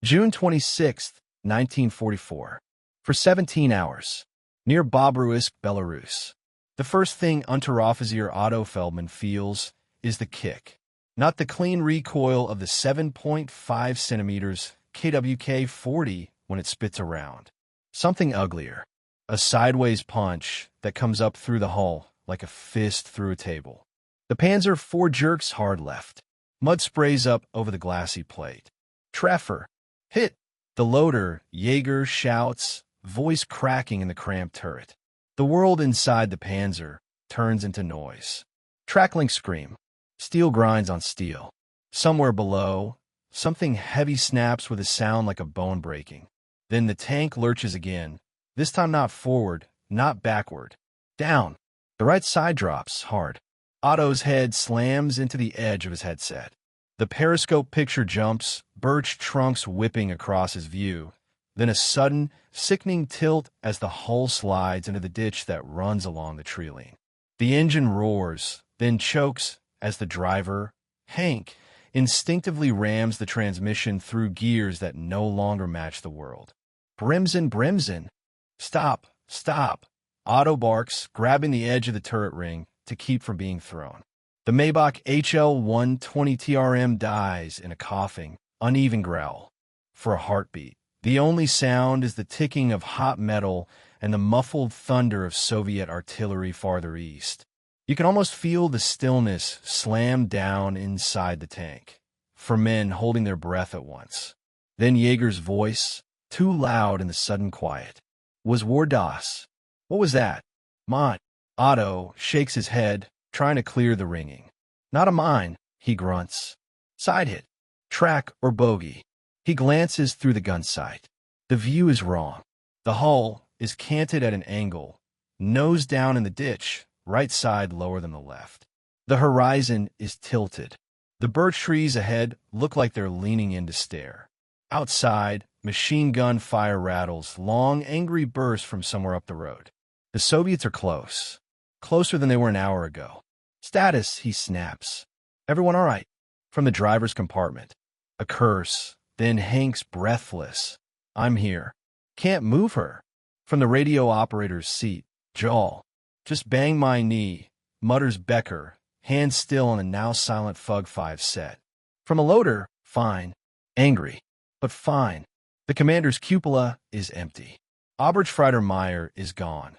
June 26, 1944. For 17 hours. Near Bobruisk, Belarus. The first thing Unteroffizier Otto Feldman feels is the kick. Not the clean recoil of the 7.5 centimeters KWK-40 when it spits around. Something uglier. A sideways punch that comes up through the hull like a fist through a table. The Panzer IV jerks hard left. Mud sprays up over the glassy plate. Treffer. Hit. The loader, Jaeger, shouts, voice cracking in the cramped turret. The world inside the Panzer turns into noise. Crackling scream. Steel grinds on steel. Somewhere below, something heavy snaps with a sound like a bone breaking. Then the tank lurches again, this time not forward, not backward. Down. The right side drops hard. Otto's head slams into the edge of his headset. The periscope picture jumps, birch trunks whipping across his view, then a sudden, sickening tilt as the hull slides into the ditch that runs along the tree line. The engine roars, then chokes as the driver, Hank, instinctively rams the transmission through gears that no longer match the world. Bremsen, bremsen. Stop, stop. Otto barks, grabbing the edge of the turret ring to keep from being thrown. The Maybach HL-120 TRM dies in a coughing, uneven growl. For a heartbeat, the only sound is the ticking of hot metal and the muffled thunder of Soviet artillery farther east. You can almost feel the stillness slam down inside the tank, for men holding their breath at once. Then Jaeger's voice, too loud in the sudden quiet. Was War das? What was that? Mine. Otto shakes his head, trying to clear the ringing. Not a mine, he grunts. Side hit. Track or bogey. He glances through the gun sight. The view is wrong. The hull is canted at an angle, nose down in the ditch, right side lower than the left. The horizon is tilted. The birch trees ahead look like they're leaning in to stare. Outside, machine gun fire rattles, long, angry bursts from somewhere up the road. The Soviets are close. Closer than they were an hour ago. Status, he snaps. Everyone all right? From the driver's compartment. A curse, then Hank's breathless. I'm here. Can't move her. From the radio operator's seat. Joel. Just bang my knee, mutters Becker, hands still on the now silent Fug 5 set. From a loader, fine. Angry, but fine. The commander's cupola is empty. Oberstfreiter Meyer is gone.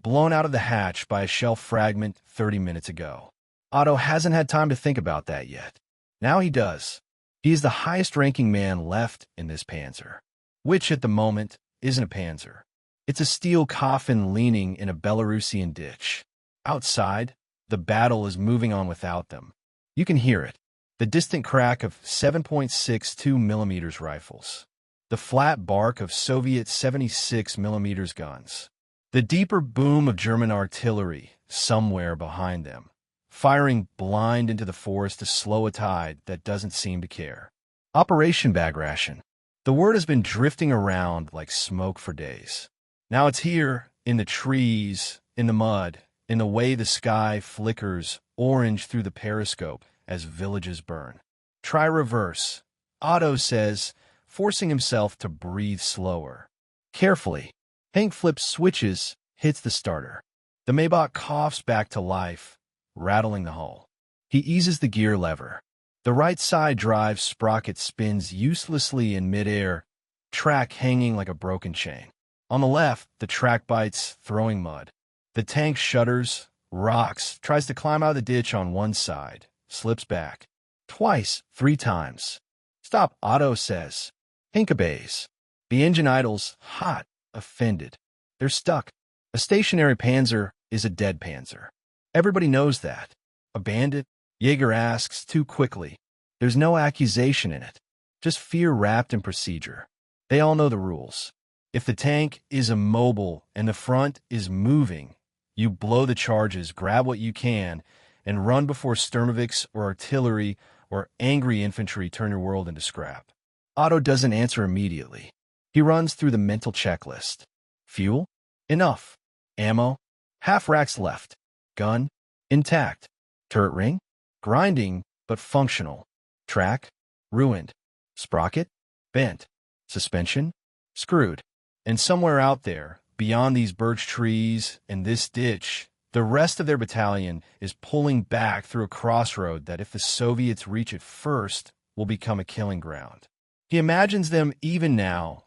Blown out of the hatch by a shell fragment 30 minutes ago. Otto hasn't had time to think about that yet. Now he does. He is the highest-ranking man left in this Panzer. Which, at the moment, isn't a Panzer. It's a steel coffin leaning in a Belarusian ditch. Outside, the battle is moving on without them. You can hear it. The distant crack of 7.62mm rifles. The flat bark of Soviet 76mm guns. The deeper boom of German artillery somewhere behind them, firing blind into the forest to slow a tide that doesn't seem to care. Operation Bagration. The word has been drifting around like smoke for days. Now it's here, in the trees, in the mud, in the way the sky flickers orange through the periscope as villages burn. Try reverse, Otto says, forcing himself to breathe slower. Carefully. Hank flips switches, hits the starter. The Maybach coughs back to life, rattling the hull. He eases the gear lever. The right side drive sprocket spins uselessly in midair, track hanging like a broken chain. On the left, the track bites, throwing mud. The tank shudders, rocks, tries to climb out of the ditch on one side, slips back. Twice, 3 times. Stop, Otto says. Hank obeys. The engine idles, hot. Offended. They're stuck. A stationary Panzer is a dead Panzer. Everybody knows that. A bandit? Jaeger asks too quickly. There's no accusation in it. Just fear wrapped in procedure. They all know the rules. If the tank is immobile and the front is moving, you blow the charges, grab what you can, and run before Sturmovix or artillery or angry infantry turn your world into scrap. Otto doesn't answer immediately. He runs through the mental checklist. Fuel? Enough. Ammo? Half racks left. Gun? Intact. Turret ring? Grinding, but functional. Track? Ruined. Sprocket? Bent. Suspension? Screwed. And somewhere out there, beyond these birch trees and this ditch, the rest of their battalion is pulling back through a crossroad that, if the Soviets reach it first, will become a killing ground. He imagines them even now,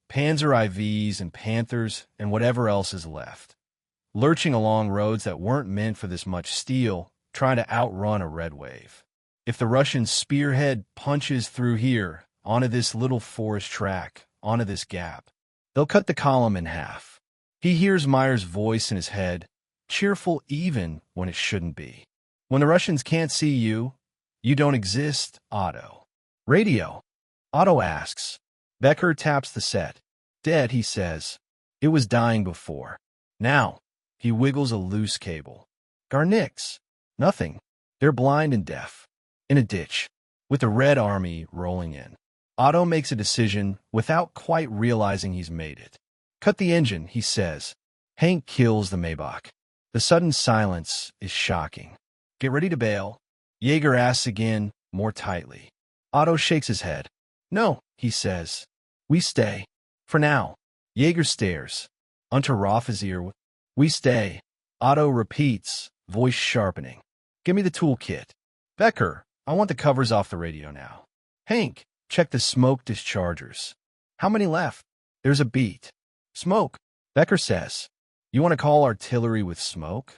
Panzer IVs and Panthers and whatever else is left, lurching along roads that weren't meant for this much steel, trying to outrun a red wave. If the Russian spearhead punches through here, onto this little forest track, onto this gap, they'll cut the column in half. He hears Meyer's voice in his head, cheerful even when it shouldn't be. When the Russians can't see you, you don't exist, Otto. Radio. Otto asks. Becker taps the set. Dead, he says. It was dying before. Now, he wiggles a loose cable. Garnicks. Nothing. They're blind and deaf. In a ditch, with the Red Army rolling in. Otto makes a decision without quite realizing he's made it. Cut the engine, he says. Hank kills the Maybach. The sudden silence is shocking. Get ready to bail. Jaeger asks again, more tightly. Otto shakes his head. No, he says. We stay. For now. Jaeger stares. Unteroffizier. We stay. Otto repeats, voice sharpening. Give me the toolkit. Becker, I want the covers off the radio now. Hank, check the smoke dischargers. How many left? There's a beat. Smoke. Becker says. You want to call artillery with smoke?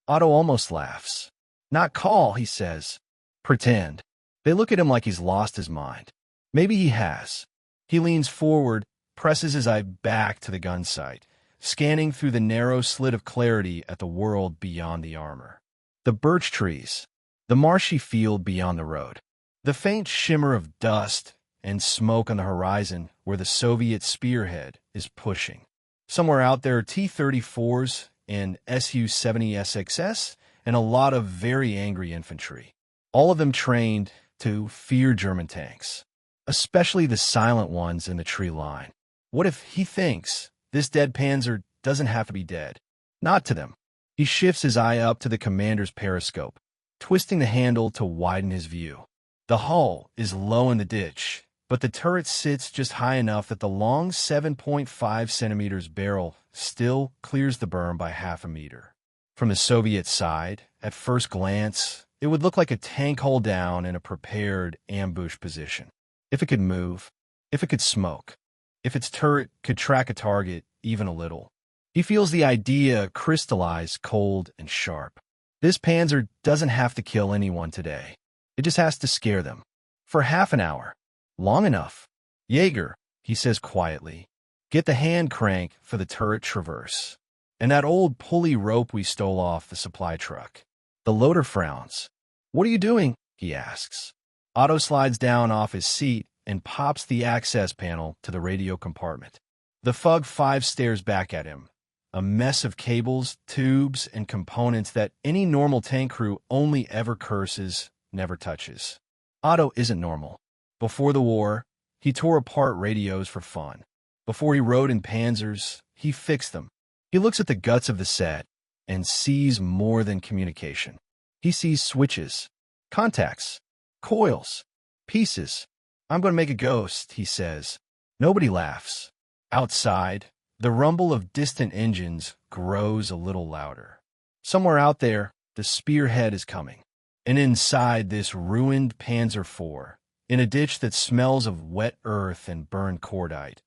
Otto almost laughs. Not call, he says. Pretend. They look at him like he's lost his mind. Maybe he has. He leans forward, presses his eye back to the gun sight, scanning through the narrow slit of clarity at the world beyond the armor. The birch trees. The marshy field beyond the road. The faint shimmer of dust and smoke on the horizon where the Soviet spearhead is pushing. Somewhere out there are T-34s and Su-70 SXS and a lot of very angry infantry. All of them trained to fear German tanks, especially the silent ones in the tree line. What if he thinks this dead Panzer doesn't have to be dead? Not to them. He shifts his eye up to the commander's periscope, twisting the handle to widen his view. The hull is low in the ditch, but the turret sits just high enough that the long 7.5 centimeters barrel still clears the berm by half a meter. From the Soviet side, at first glance, it would look like a tank hull down in a prepared ambush position. If it could move, if it could smoke, if its turret could track a target even a little. He feels the idea crystallize cold and sharp. This Panzer doesn't have to kill anyone today. It just has to scare them. For half an hour. Long enough. Jaeger, he says quietly, get the hand crank for the turret traverse. And that old pulley rope we stole off the supply truck. The loader frowns. What are you doing? He asks. Otto slides down off his seat and pops the access panel to the radio compartment. The Fug 5 stares back at him. A mess of cables, tubes, and components that any normal tank crew only ever curses, never touches. Otto isn't normal. Before the war, he tore apart radios for fun. Before he rode in Panzers, he fixed them. He looks at the guts of the set and sees more than communication. He sees switches, contacts, coils, pieces. I'm going to make a ghost, he says. Nobody laughs. Outside, the rumble of distant engines grows a little louder. Somewhere out there, the spearhead is coming. And inside this ruined Panzer IV, in a ditch that smells of wet earth and burned cordite,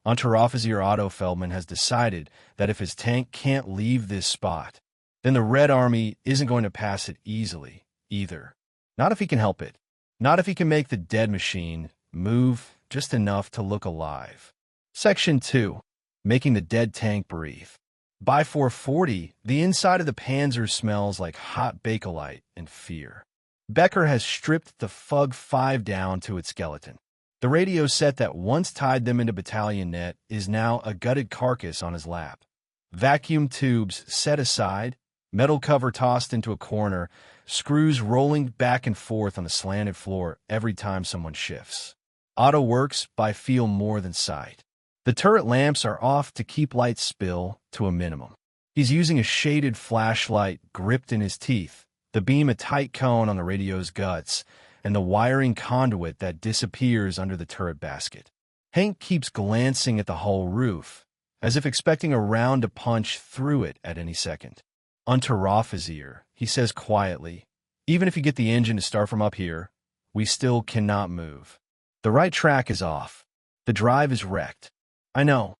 Unteroffizier Otto Feldman has decided that if his tank can't leave this spot, then the Red Army isn't going to pass it easily, either. Not if he can help it. Not if he can make the dead machine move just enough to look alive. Section 2. Making the dead tank breathe. By 4:40, the inside of the Panzer smells like hot Bakelite and fear. Becker has stripped the Fug 5 down to its skeleton. The radio set that once tied them into battalion net is now a gutted carcass on his lap. Vacuum tubes set aside, metal cover tossed into a corner, screws rolling back and forth on the slanted floor every time someone shifts. Otto works by feel more than sight. The turret lamps are off to keep light spill to a minimum. He's using a shaded flashlight gripped in his teeth, the beam a tight cone on the radio's guts, and the wiring conduit that disappears under the turret basket. Hank keeps glancing at the hull roof, as if expecting a round to punch through it at any second. Unteroffizier, he says quietly, even if you get the engine to start from up here, we still cannot move. The right track is off. The drive is wrecked. I know.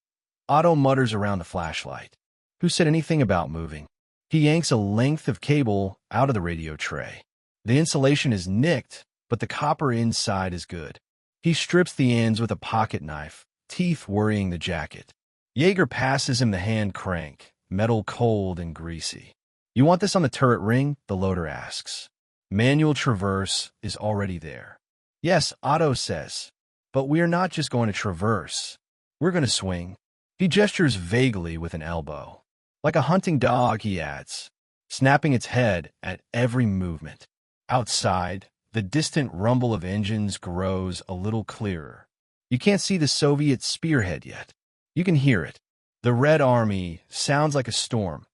Otto mutters around the flashlight. Who said anything about moving? He yanks a length of cable out of the radio tray. The insulation is nicked, but the copper inside is good. He strips the ends with a pocket knife, teeth worrying the jacket. Jaeger passes him the hand crank, metal cold and greasy. You want this on the turret ring? The loader asks. Manual traverse is already there. Yes, Otto says. But we're not just going to traverse. We're going to swing. He gestures vaguely with an elbow. Like a hunting dog, he adds, snapping its head at every movement. Outside, the distant rumble of engines grows a little clearer. You can't see the Soviet spearhead yet. You can hear it. The Red Army sounds like a storm,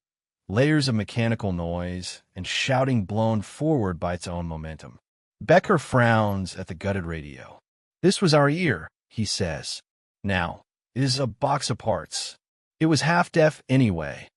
layers of mechanical noise and shouting blown forward by its own momentum. Becker frowns at the gutted radio. This was our ear, he says. Now, it is a box of parts. It was half-deaf anyway,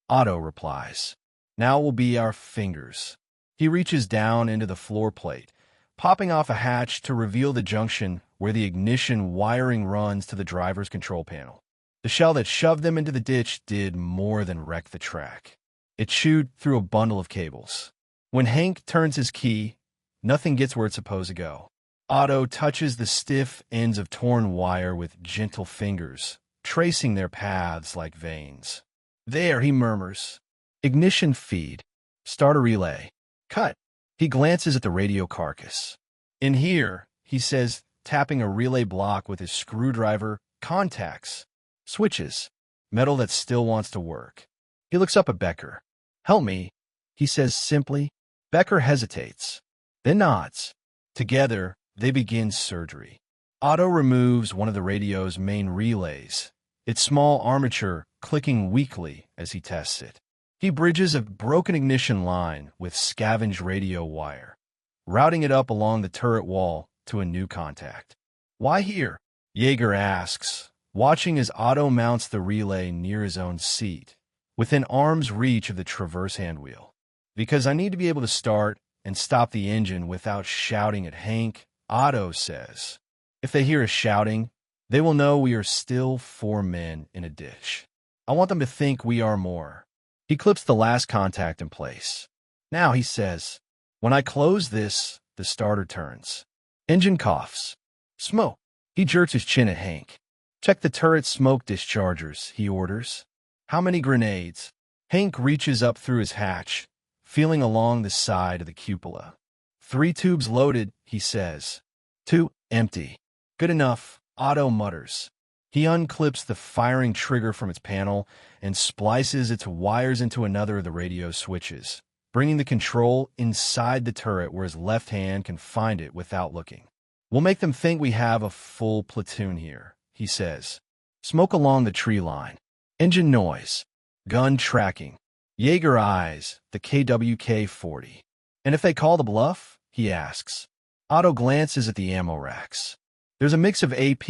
Otto replies. Now will be our fingers. He reaches down into the floor plate, popping off a hatch to reveal the junction where the ignition wiring runs to the driver's control panel. The shell that shoved them into the ditch did more than wreck the track. It chewed through a bundle of cables. When Hank turns his key, nothing gets where it's supposed to go. Otto touches the stiff ends of torn wire with gentle fingers, tracing their paths like veins. There, he murmurs. Ignition feed. Start a relay. Cut. He glances at the radio carcass. In here, he says, tapping a relay block with his screwdriver, contacts. Switches. Metal that still wants to work. He looks up at Becker. Help me, he says simply. Becker hesitates, then nods. Together, they begin surgery. Otto removes one of the radio's main relays, its small armature clicking weakly as he tests it. He bridges a broken ignition line with scavenged radio wire, routing it up along the turret wall to a new contact. Why here? Jaeger asks, watching as Otto mounts the relay near his own seat, within arm's reach of the traverse handwheel. Because I need to be able to start and stop the engine without shouting at Hank, Otto says. If they hear us shouting, they will know we are still 4 men in a ditch. I want them to think we are more. He clips the last contact in place. Now, he says, when I close this, the starter turns. Engine coughs. Smoke. He jerks his chin at Hank. Check the turret smoke dischargers, he orders. How many grenades? Hank reaches up through his hatch, feeling along the side of the cupola. 3 tubes loaded, he says. 2 empty. Good enough, Otto mutters. He unclips the firing trigger from its panel and splices its wires into another of the radio switches, bringing the control inside the turret where his left hand can find it without looking. We'll make them think we have a full platoon here, he says. Smoke along the tree line. Engine noise. Gun tracking. Jaeger eyes the KWK-40. And if they call the bluff? He asks. Otto glances at the ammo racks. There's a mix of AP,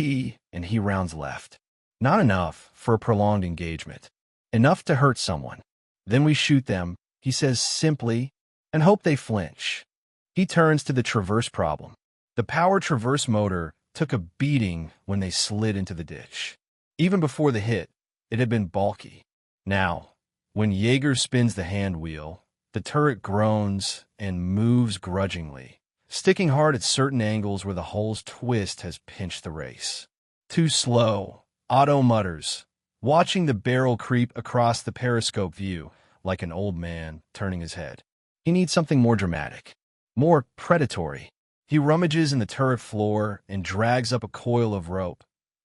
and he rounds left. Not enough for a prolonged engagement. Enough to hurt someone. Then we shoot them, he says simply, and hope they flinch. He turns to the traverse problem. The power traverse motor took a beating when they slid into the ditch. Even before the hit, it had been bulky. Now, when Jaeger spins the hand wheel, the turret groans and moves grudgingly, sticking hard at certain angles where the hull's twist has pinched the race. Too slow, Otto mutters, watching the barrel creep across the periscope view like an old man turning his head. He needs something more dramatic, more predatory. He rummages in the turret floor and drags up a coil of rope,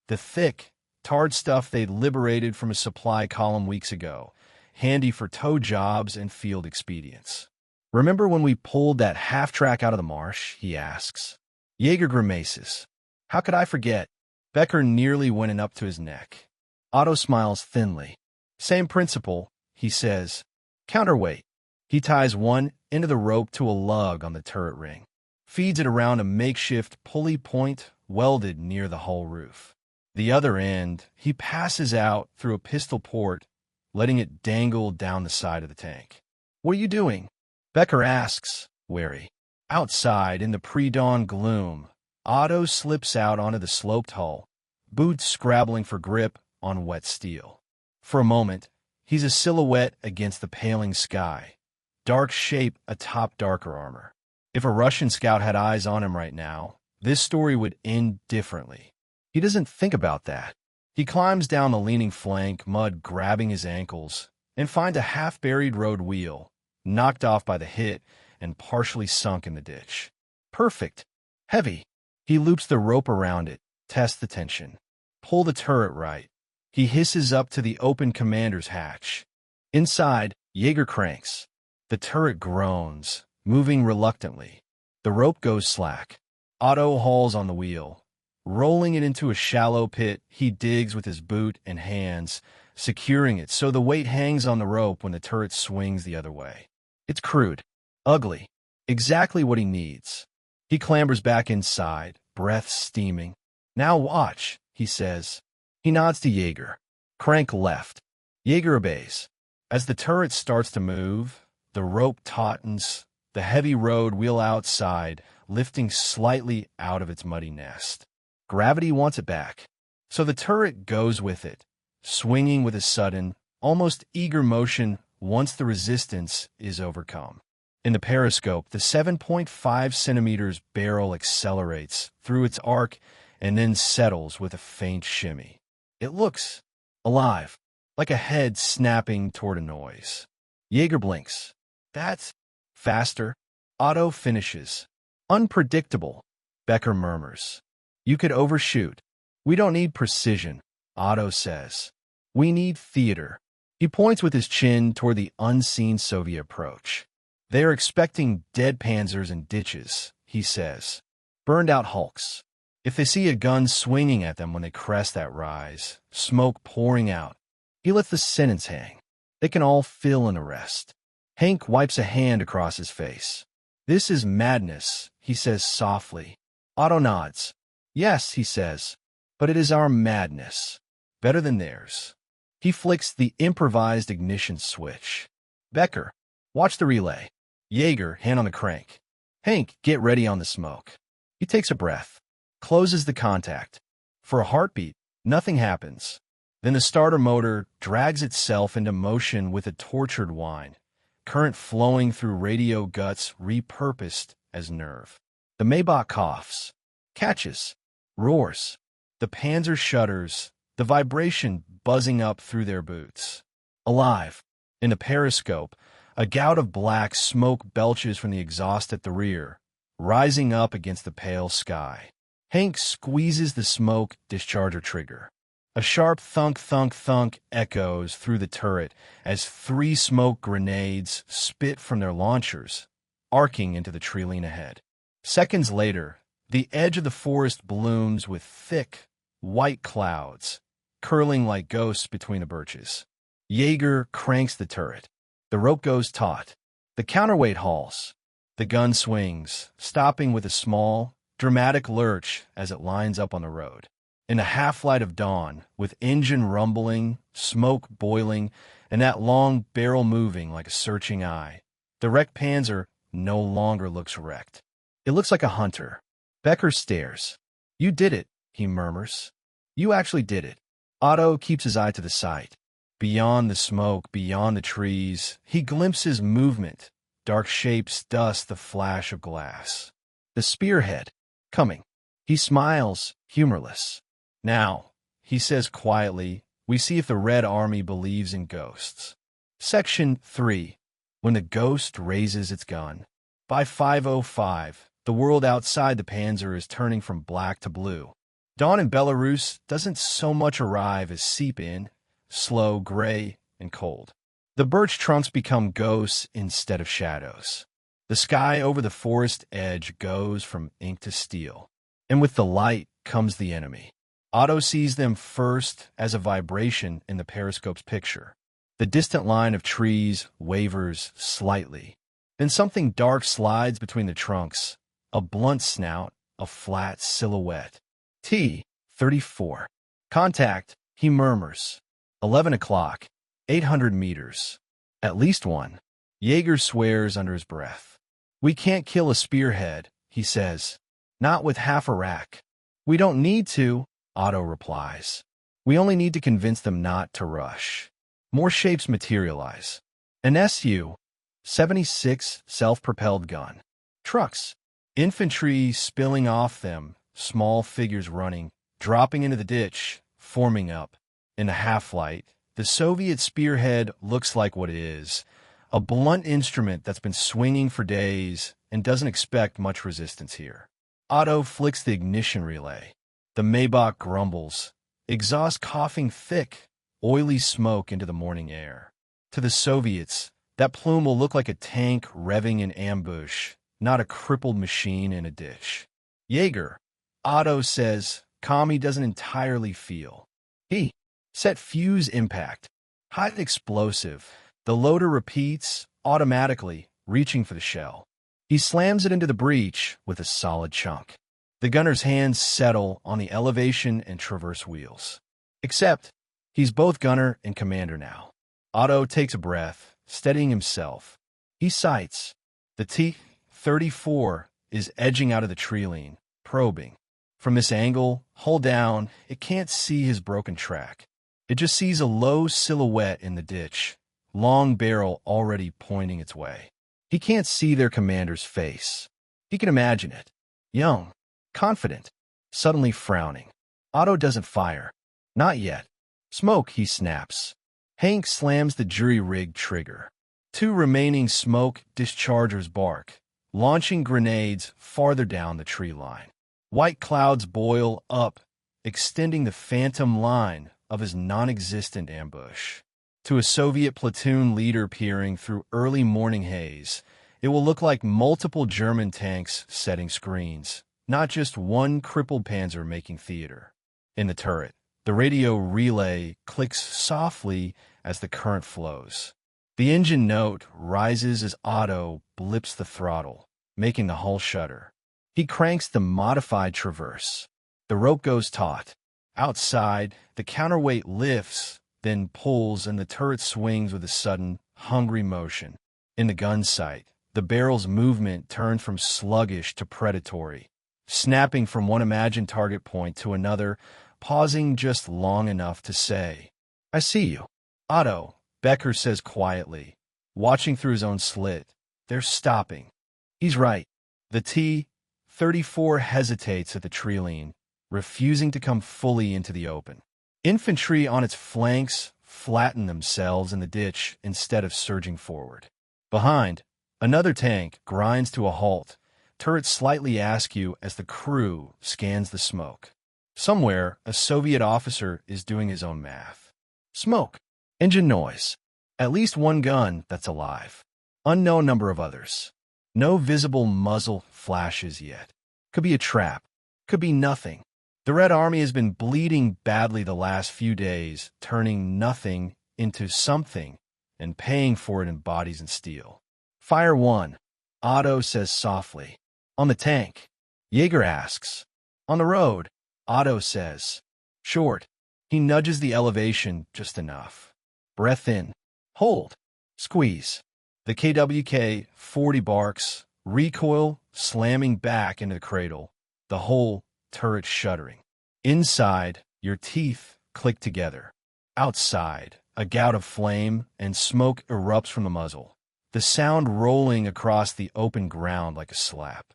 the thick, tarred stuff they'd liberated from a supply column weeks ago, handy for tow jobs and field expedients. Remember when we pulled that half-track out of the marsh? He asks. Jaeger grimaces. How could I forget? Becker nearly went up to his neck. Otto smiles thinly. Same principle, he says. Counterweight. He ties one end of the rope to a lug on the turret ring, feeds it around a makeshift pulley point welded near the hull roof. The other end, he passes out through a pistol port, letting it dangle down the side of the tank. "What are you doing?" Becker asks, wary. Outside, in the pre-dawn gloom, Otto slips out onto the sloped hull, boots scrabbling for grip on wet steel. For a moment, he's a silhouette against the paling sky, dark shape atop darker armor. If a Russian scout had eyes on him right now, this story would end differently. He doesn't think about that. He climbs down the leaning flank, mud grabbing his ankles, and finds a half-buried road wheel, knocked off by the hit and partially sunk in the ditch. Perfect. Heavy. He loops the rope around it, tests the tension. Pull the turret right. He hisses up to the open commander's hatch. Inside, Jaeger cranks. The turret groans, moving reluctantly. The rope goes slack. Otto hauls on the wheel. Rolling it into a shallow pit, he digs with his boot and hands, securing it so the weight hangs on the rope when the turret swings the other way. It's crude. Ugly. Exactly what he needs. He clambers back inside, breath steaming. "Now watch," he says. He nods to Jaeger. "Crank left." Jaeger obeys. As the turret starts to move, the rope tautens, the heavy road wheel outside, lifting slightly out of its muddy nest. Gravity wants it back. So the turret goes with it, swinging with a sudden, almost eager motion once the resistance is overcome. In the periscope, the 7.5 centimeters barrel accelerates through its arc and then settles with a faint shimmy. It looks alive, like a head snapping toward a noise. Jaeger blinks. "That's faster." Otto finishes. "Unpredictable," Becker murmurs. "You could overshoot." "We don't need precision," Otto says. "We need theater." He points with his chin toward the unseen Soviet approach. "They are expecting dead panzers and ditches," he says. "Burned-out hulks. If they see a gun swinging at them when they crest that rise, smoke pouring out." He lets the sentence hang. "They can all fill in the rest." Hank wipes a hand across his face. "This is madness," he says softly. Otto nods. "Yes," he says, "but it is our madness. Better than theirs." He flicks the improvised ignition switch. "Becker, watch the relay." Jaeger, hand on the crank. "Hank, get ready on the smoke." He takes a breath, closes the contact. For a heartbeat, nothing happens. Then the starter motor drags itself into motion with a tortured whine, current flowing through radio guts repurposed as nerve. The Maybach coughs, catches, roars. The Panzer shudders, the vibration buzzing up through their boots. Alive. In the periscope, a gout of black smoke belches from the exhaust at the rear, rising up against the pale sky. Hank squeezes the smoke discharger trigger. A sharp thunk, thunk, thunk echoes through the turret as 3 smoke grenades spit from their launchers, arcing into the tree line ahead. Seconds later, the edge of the forest blooms with thick, white clouds, curling like ghosts between the birches. Jaeger cranks the turret. The rope goes taut. The counterweight hauls. The gun swings, stopping with a small, dramatic lurch as it lines up on the road. In the half-light of dawn, with engine rumbling, smoke boiling, and that long barrel moving like a searching eye, the wrecked Panzer no longer looks wrecked. It looks like a hunter. Becker stares. "You did it," he murmurs. "You actually did it." Otto keeps his eye to the sight. Beyond the smoke, beyond the trees, he glimpses movement. Dark shapes dust the flash of glass. The spearhead. Coming. He smiles, humorless. "Now," he says quietly, "we see if the Red Army believes in ghosts." Section 3. When the ghost raises its gun. By 5:05, the world outside the Panzer is turning from black to blue. Dawn in Belarus doesn't so much arrive as seep in, slow, gray, and cold. The birch trunks become ghosts instead of shadows. The sky over the forest edge goes from ink to steel. And with the light comes the enemy. Otto sees them first as a vibration in the periscope's picture. The distant line of trees wavers slightly. Then something dark slides between the trunks, a blunt snout, a flat silhouette. T-34. Contact, he murmurs. 11 o'clock. 800 meters. At least one. Jaeger swears under his breath. We can't kill a spearhead, he says. Not with half a rack. We don't need to, Otto replies. We only need to convince them not to rush. More shapes materialize. An Su-76 self-propelled gun. Trucks. Infantry spilling off them, small figures running, dropping into the ditch, forming up. In the half-light, the Soviet spearhead looks like what it is, a blunt instrument that's been swinging for days and doesn't expect much resistance here. Otto flicks the ignition relay. The Maybach grumbles, exhaust coughing thick, oily smoke into the morning air. To the Soviets, that plume will look like a tank revving in ambush, not a crippled machine in a ditch. Jaeger, Otto says, calm he doesn't entirely feel. He set fuse impact. High explosive. The loader repeats, automatically, reaching for the shell. He slams it into the breech with a solid chunk. The gunner's hands settle on the elevation and traverse wheels. Except, he's both gunner and commander now. Otto takes a breath, steadying himself. He sights. The T-34 is edging out of the tree line, probing. From this angle, hull down, it can't see his broken track. It just sees a low silhouette in the ditch, long barrel already pointing its way. He can't see their commander's face. He can imagine it. Young, confident, suddenly frowning. Otto doesn't fire. Not yet. Smoke, he snaps. Hank slams the jury-rigged trigger. Two remaining smoke dischargers bark, launching grenades farther down the tree line. White clouds boil up, extending the phantom line of his non-existent ambush. To a Soviet platoon leader peering through early morning haze, it will look like multiple German tanks setting screens, not just one crippled panzer making theater. In the turret, the radio relay clicks softly as the current flows. The engine note rises as Otto blips the throttle, making the hull shudder. He cranks the modified traverse. The rope goes taut. Outside, the counterweight lifts, then pulls, and the turret swings with a sudden, hungry motion. In the gun sight, the barrel's movement turned from sluggish to predatory, snapping from one imagined target point to another, pausing just long enough to say, I see you. Otto, Becker says quietly, watching through his own slit. They're stopping. He's right. The T-34 hesitates at the tree line, refusing to come fully into the open. Infantry on its flanks flatten themselves in the ditch instead of surging forward. Behind, another tank grinds to a halt, turret slightly askew as the crew scans the smoke. Somewhere, a Soviet officer is doing his own math. Smoke. Engine noise. At least one gun that's alive. Unknown number of others. No visible muzzle flashes yet. Could be a trap. Could be nothing. The Red Army has been bleeding badly the last few days, turning nothing into something and paying for it in bodies and steel. Fire one, Otto says softly. On the tank. Jaeger asks. On the road, Otto says. Short. He nudges the elevation just enough. Breath in. Hold. Squeeze. The KWK-40 barks, recoil slamming back into the cradle, the whole turret shuddering. Inside, your teeth click together. Outside, a gout of flame and smoke erupts from the muzzle, the sound rolling across the open ground like a slap.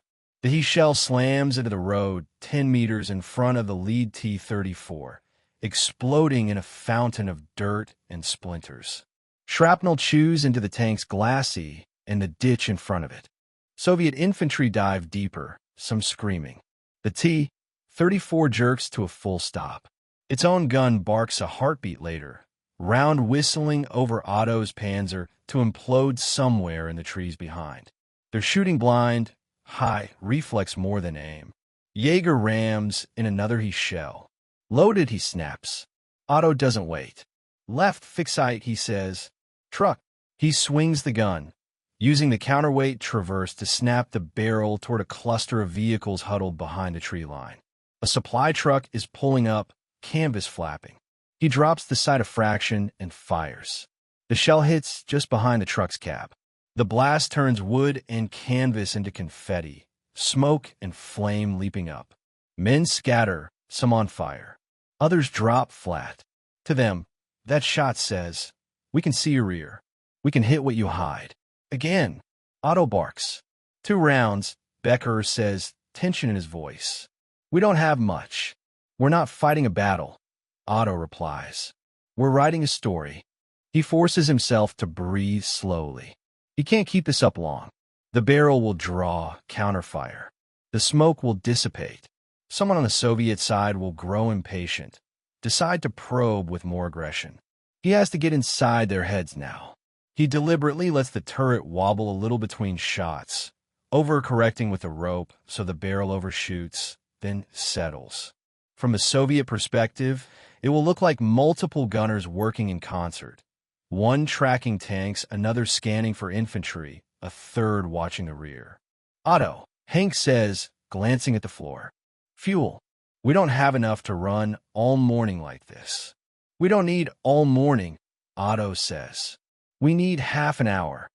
The He shell slams into the road 10 meters in front of the lead T-34, exploding in a fountain of dirt and splinters. Shrapnel chews into the tank's glacis and the ditch in front of it. Soviet infantry dive deeper, some screaming. The T-34 jerks to a full stop. Its own gun barks a heartbeat later, round whistling over Otto's Panzer to implode somewhere in the trees behind. They're shooting blind, high, reflex more than aim. Jaeger rams in another He shell. Loaded, he snaps. Otto doesn't wait. Left fixite, he says. Truck. He swings the gun, using the counterweight traverse to snap the barrel toward a cluster of vehicles huddled behind the tree line. A supply truck is pulling up, canvas flapping. He drops the sight a fraction and fires. The shell hits just behind the truck's cab. The blast turns wood and canvas into confetti, smoke and flame leaping up. Men scatter, some on fire. Others drop flat. To them, that shot says, "We can see your rear. We can hit what you hide." Again, Otto barks. 2 rounds, Becker says, tension in his voice. "We don't have much. We're not fighting a battle," Otto replies. "We're writing a story." He forces himself to breathe slowly. He can't keep this up long. The barrel will draw, counterfire. The smoke will dissipate. Someone on the Soviet side will grow impatient, decide to probe with more aggression. He has to get inside their heads now. He deliberately lets the turret wobble a little between shots, overcorrecting with the rope so the barrel overshoots, then settles. From a Soviet perspective, it will look like multiple gunners working in concert. One tracking tanks, another scanning for infantry, a third watching the rear. "Otto," Hank says, glancing at the floor. "Fuel. We don't have enough to run all morning like this." "We don't need all morning," Otto says. "We need half an hour."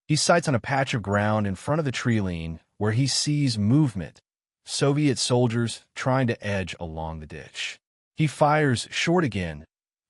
He sights on a patch of ground in front of the tree line where he sees movement, Soviet soldiers trying to edge along the ditch. He fires short again,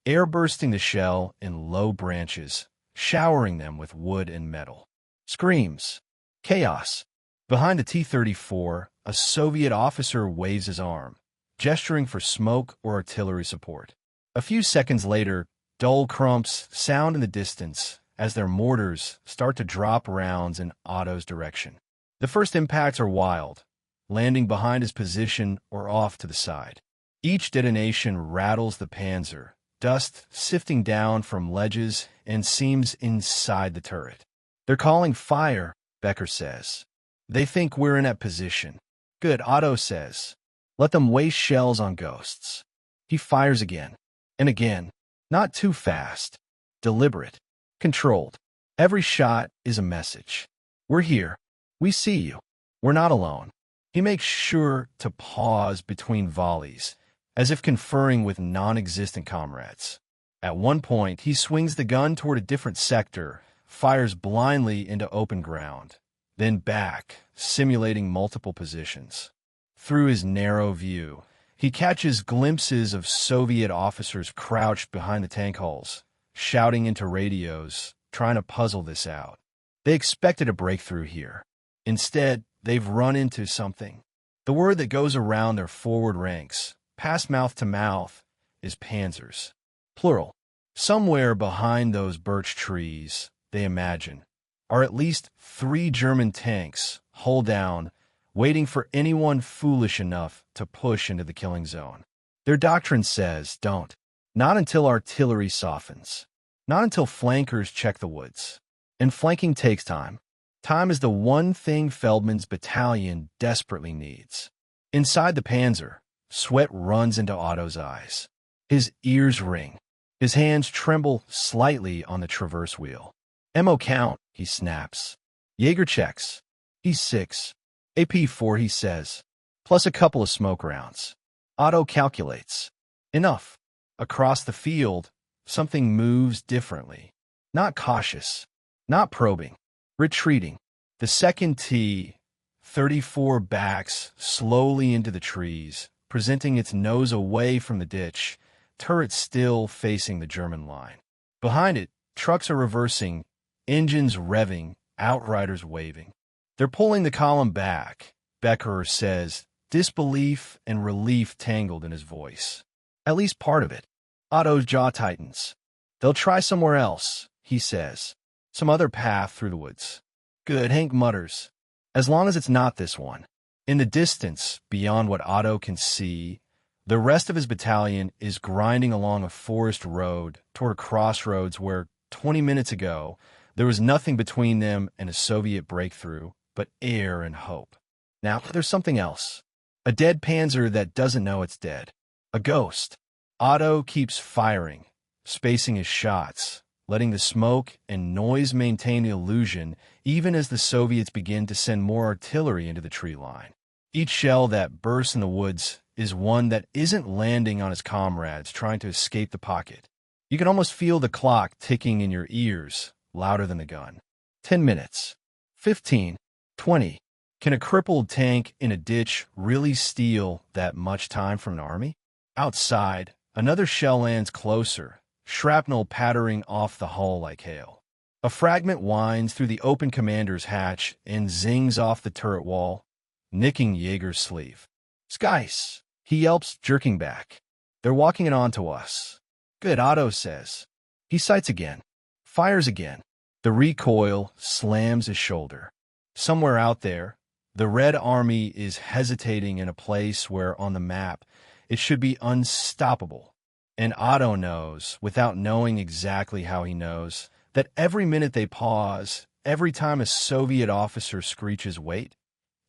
air bursting the shell in low branches, showering them with wood and metal. Screams. Chaos. Behind the T-34, a Soviet officer waves his arm, gesturing for smoke or artillery support. A few seconds later, dull crumps sound in the distance as their mortars start to drop rounds in Otto's direction. The first impacts are wild, landing behind his position or off to the side. Each detonation rattles the Panzer, dust sifting down from ledges and seams inside the turret. "They're calling fire," Becker says. "They think we're in that position." "Good," Otto says. "Let them waste shells on ghosts." He fires again and again, not too fast, deliberate, controlled. Every shot is a message. "We're here. We see you. We're not alone." He makes sure to pause between volleys, as if conferring with non-existent comrades. At one point, he swings the gun toward a different sector, fires blindly into open ground, then back, simulating multiple positions. Through his narrow view, he catches glimpses of Soviet officers crouched behind the tank hulls, shouting into radios, trying to puzzle this out. They expected a breakthrough here. Instead, they've run into something. The word that goes around their forward ranks, past mouth to mouth, is Panzers. Plural. Somewhere behind those birch trees, they imagine, are at least 3 German tanks, hull down, waiting for anyone foolish enough to push into the killing zone. Their doctrine says, don't. Not until artillery softens. Not until flankers check the woods. And flanking takes time. Time is the one thing Feldman's battalion desperately needs. Inside the Panzer, sweat runs into Otto's eyes. His ears ring. His hands tremble slightly on the traverse wheel. "Ammo count," he snaps. Jaeger checks. He's 6. AP4, he says, plus a couple of smoke rounds. Otto calculates. Enough. Across the field, something moves differently. Not cautious. Not probing. Retreating. The second T-34 backs slowly into the trees, presenting its nose away from the ditch, turret still facing the German line. Behind it, trucks are reversing, engines revving, outriders waving. "They're pulling the column back," Becker says, disbelief and relief tangled in his voice. At least part of it. Otto's jaw tightens. "They'll try somewhere else," he says. "Some other path through the woods." "Good," Hank mutters. "As long as it's not this one." In the distance, beyond what Otto can see, the rest of his battalion is grinding along a forest road toward a crossroads where, 20 minutes ago, there was nothing between them and a Soviet breakthrough but air and hope. Now there's something else. A dead Panzer that doesn't know it's dead. A ghost. Otto keeps firing, spacing his shots, letting the smoke and noise maintain the illusion even as the Soviets begin to send more artillery into the tree line. Each shell that bursts in the woods is one that isn't landing on his comrades trying to escape the pocket. You can almost feel the clock ticking in your ears, louder than the gun. 10 minutes. 15. 20. Can a crippled tank in a ditch really steal that much time from an army? Outside, another shell lands closer, shrapnel pattering off the hull like hail. A fragment winds through the open commander's hatch and zings off the turret wall, nicking Jaeger's sleeve. "Skice!" he yelps, jerking back. "They're walking it on to us." "Good," Otto says. He sights again, fires again. The recoil slams his shoulder. Somewhere out there, the Red Army is hesitating in a place where, on the map, it should be unstoppable. And Otto knows, without knowing exactly how he knows, that every minute they pause, every time a Soviet officer screeches "wait,"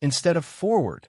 instead of "forward."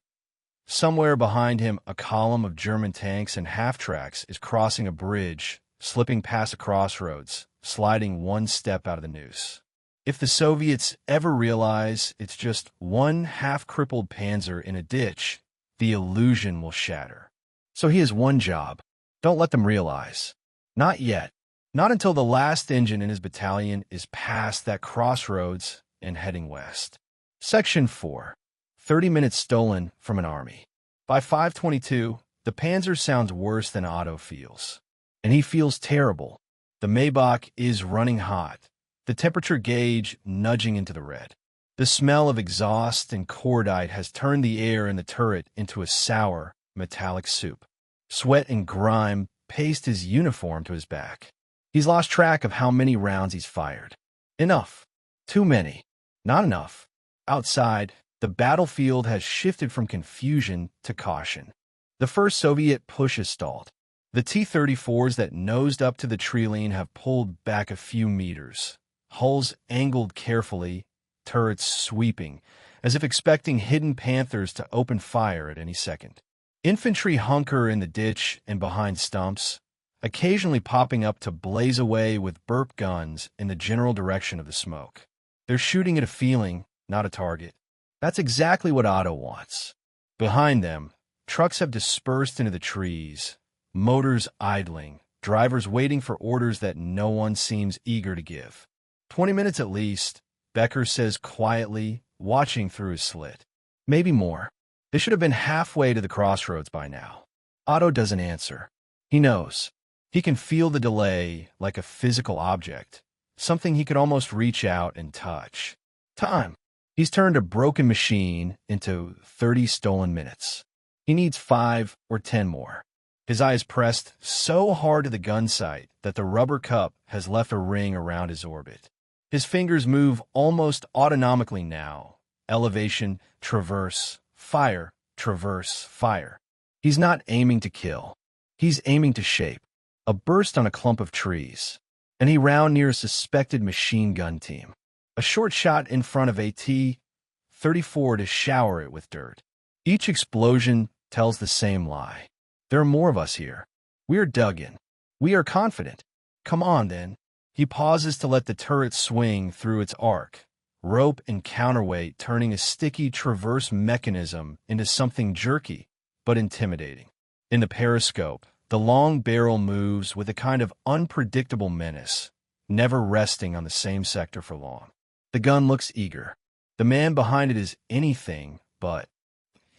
Somewhere behind him, a column of German tanks and half-tracks is crossing a bridge, slipping past a crossroads, sliding one step out of the noose. If the Soviets ever realize it's just one half-crippled panzer in a ditch, the illusion will shatter. So he has one job. Don't let them realize. Not yet. Not until the last engine in his battalion is past that crossroads and heading west. Section 4. 30 minutes stolen from an army. By 5:22, the Panzer sounds worse than Otto feels. And he feels terrible. The Maybach is running hot, the temperature gauge nudging into the red. The smell of exhaust and cordite has turned the air in the turret into a sour, metallic soup. Sweat and grime paste his uniform to his back. He's lost track of how many rounds he's fired. Enough. Too many. Not enough. Outside, the battlefield has shifted from confusion to caution. The first Soviet push is stalled. The T-34s that nosed up to the tree line have pulled back a few meters, hulls angled carefully, turrets sweeping, as if expecting hidden panthers to open fire at any second. Infantry hunker in the ditch and behind stumps, occasionally popping up to blaze away with burp guns in the general direction of the smoke. They're shooting at a feeling, not a target. That's exactly what Otto wants. Behind them, trucks have dispersed into the trees, motors idling, drivers waiting for orders that no one seems eager to give. 20 minutes at least, Becker says quietly, watching through his slit. Maybe more. They should have been halfway to the crossroads by now. Otto doesn't answer. He knows. He can feel the delay like a physical object, something he could almost reach out and touch. Time. He's turned a broken machine into 30 stolen minutes. He needs 5 or 10 more. His eyes pressed so hard to the gun sight that the rubber cup has left a ring around his orbit. His fingers move almost autonomically now. Elevation, traverse, fire, traverse, fire. He's not aiming to kill. He's aiming to shape. A burst on a clump of trees, and he round near a suspected machine gun team. A short shot in front of a T-34 to shower it with dirt. Each explosion tells the same lie. There are more of us here. We are dug in. We are confident. Come on, then. He pauses to let the turret swing through its arc, rope and counterweight turning a sticky traverse mechanism into something jerky, but intimidating. In the periscope, the long barrel moves with a kind of unpredictable menace, never resting on the same sector for long. The gun looks eager. The man behind it is anything but.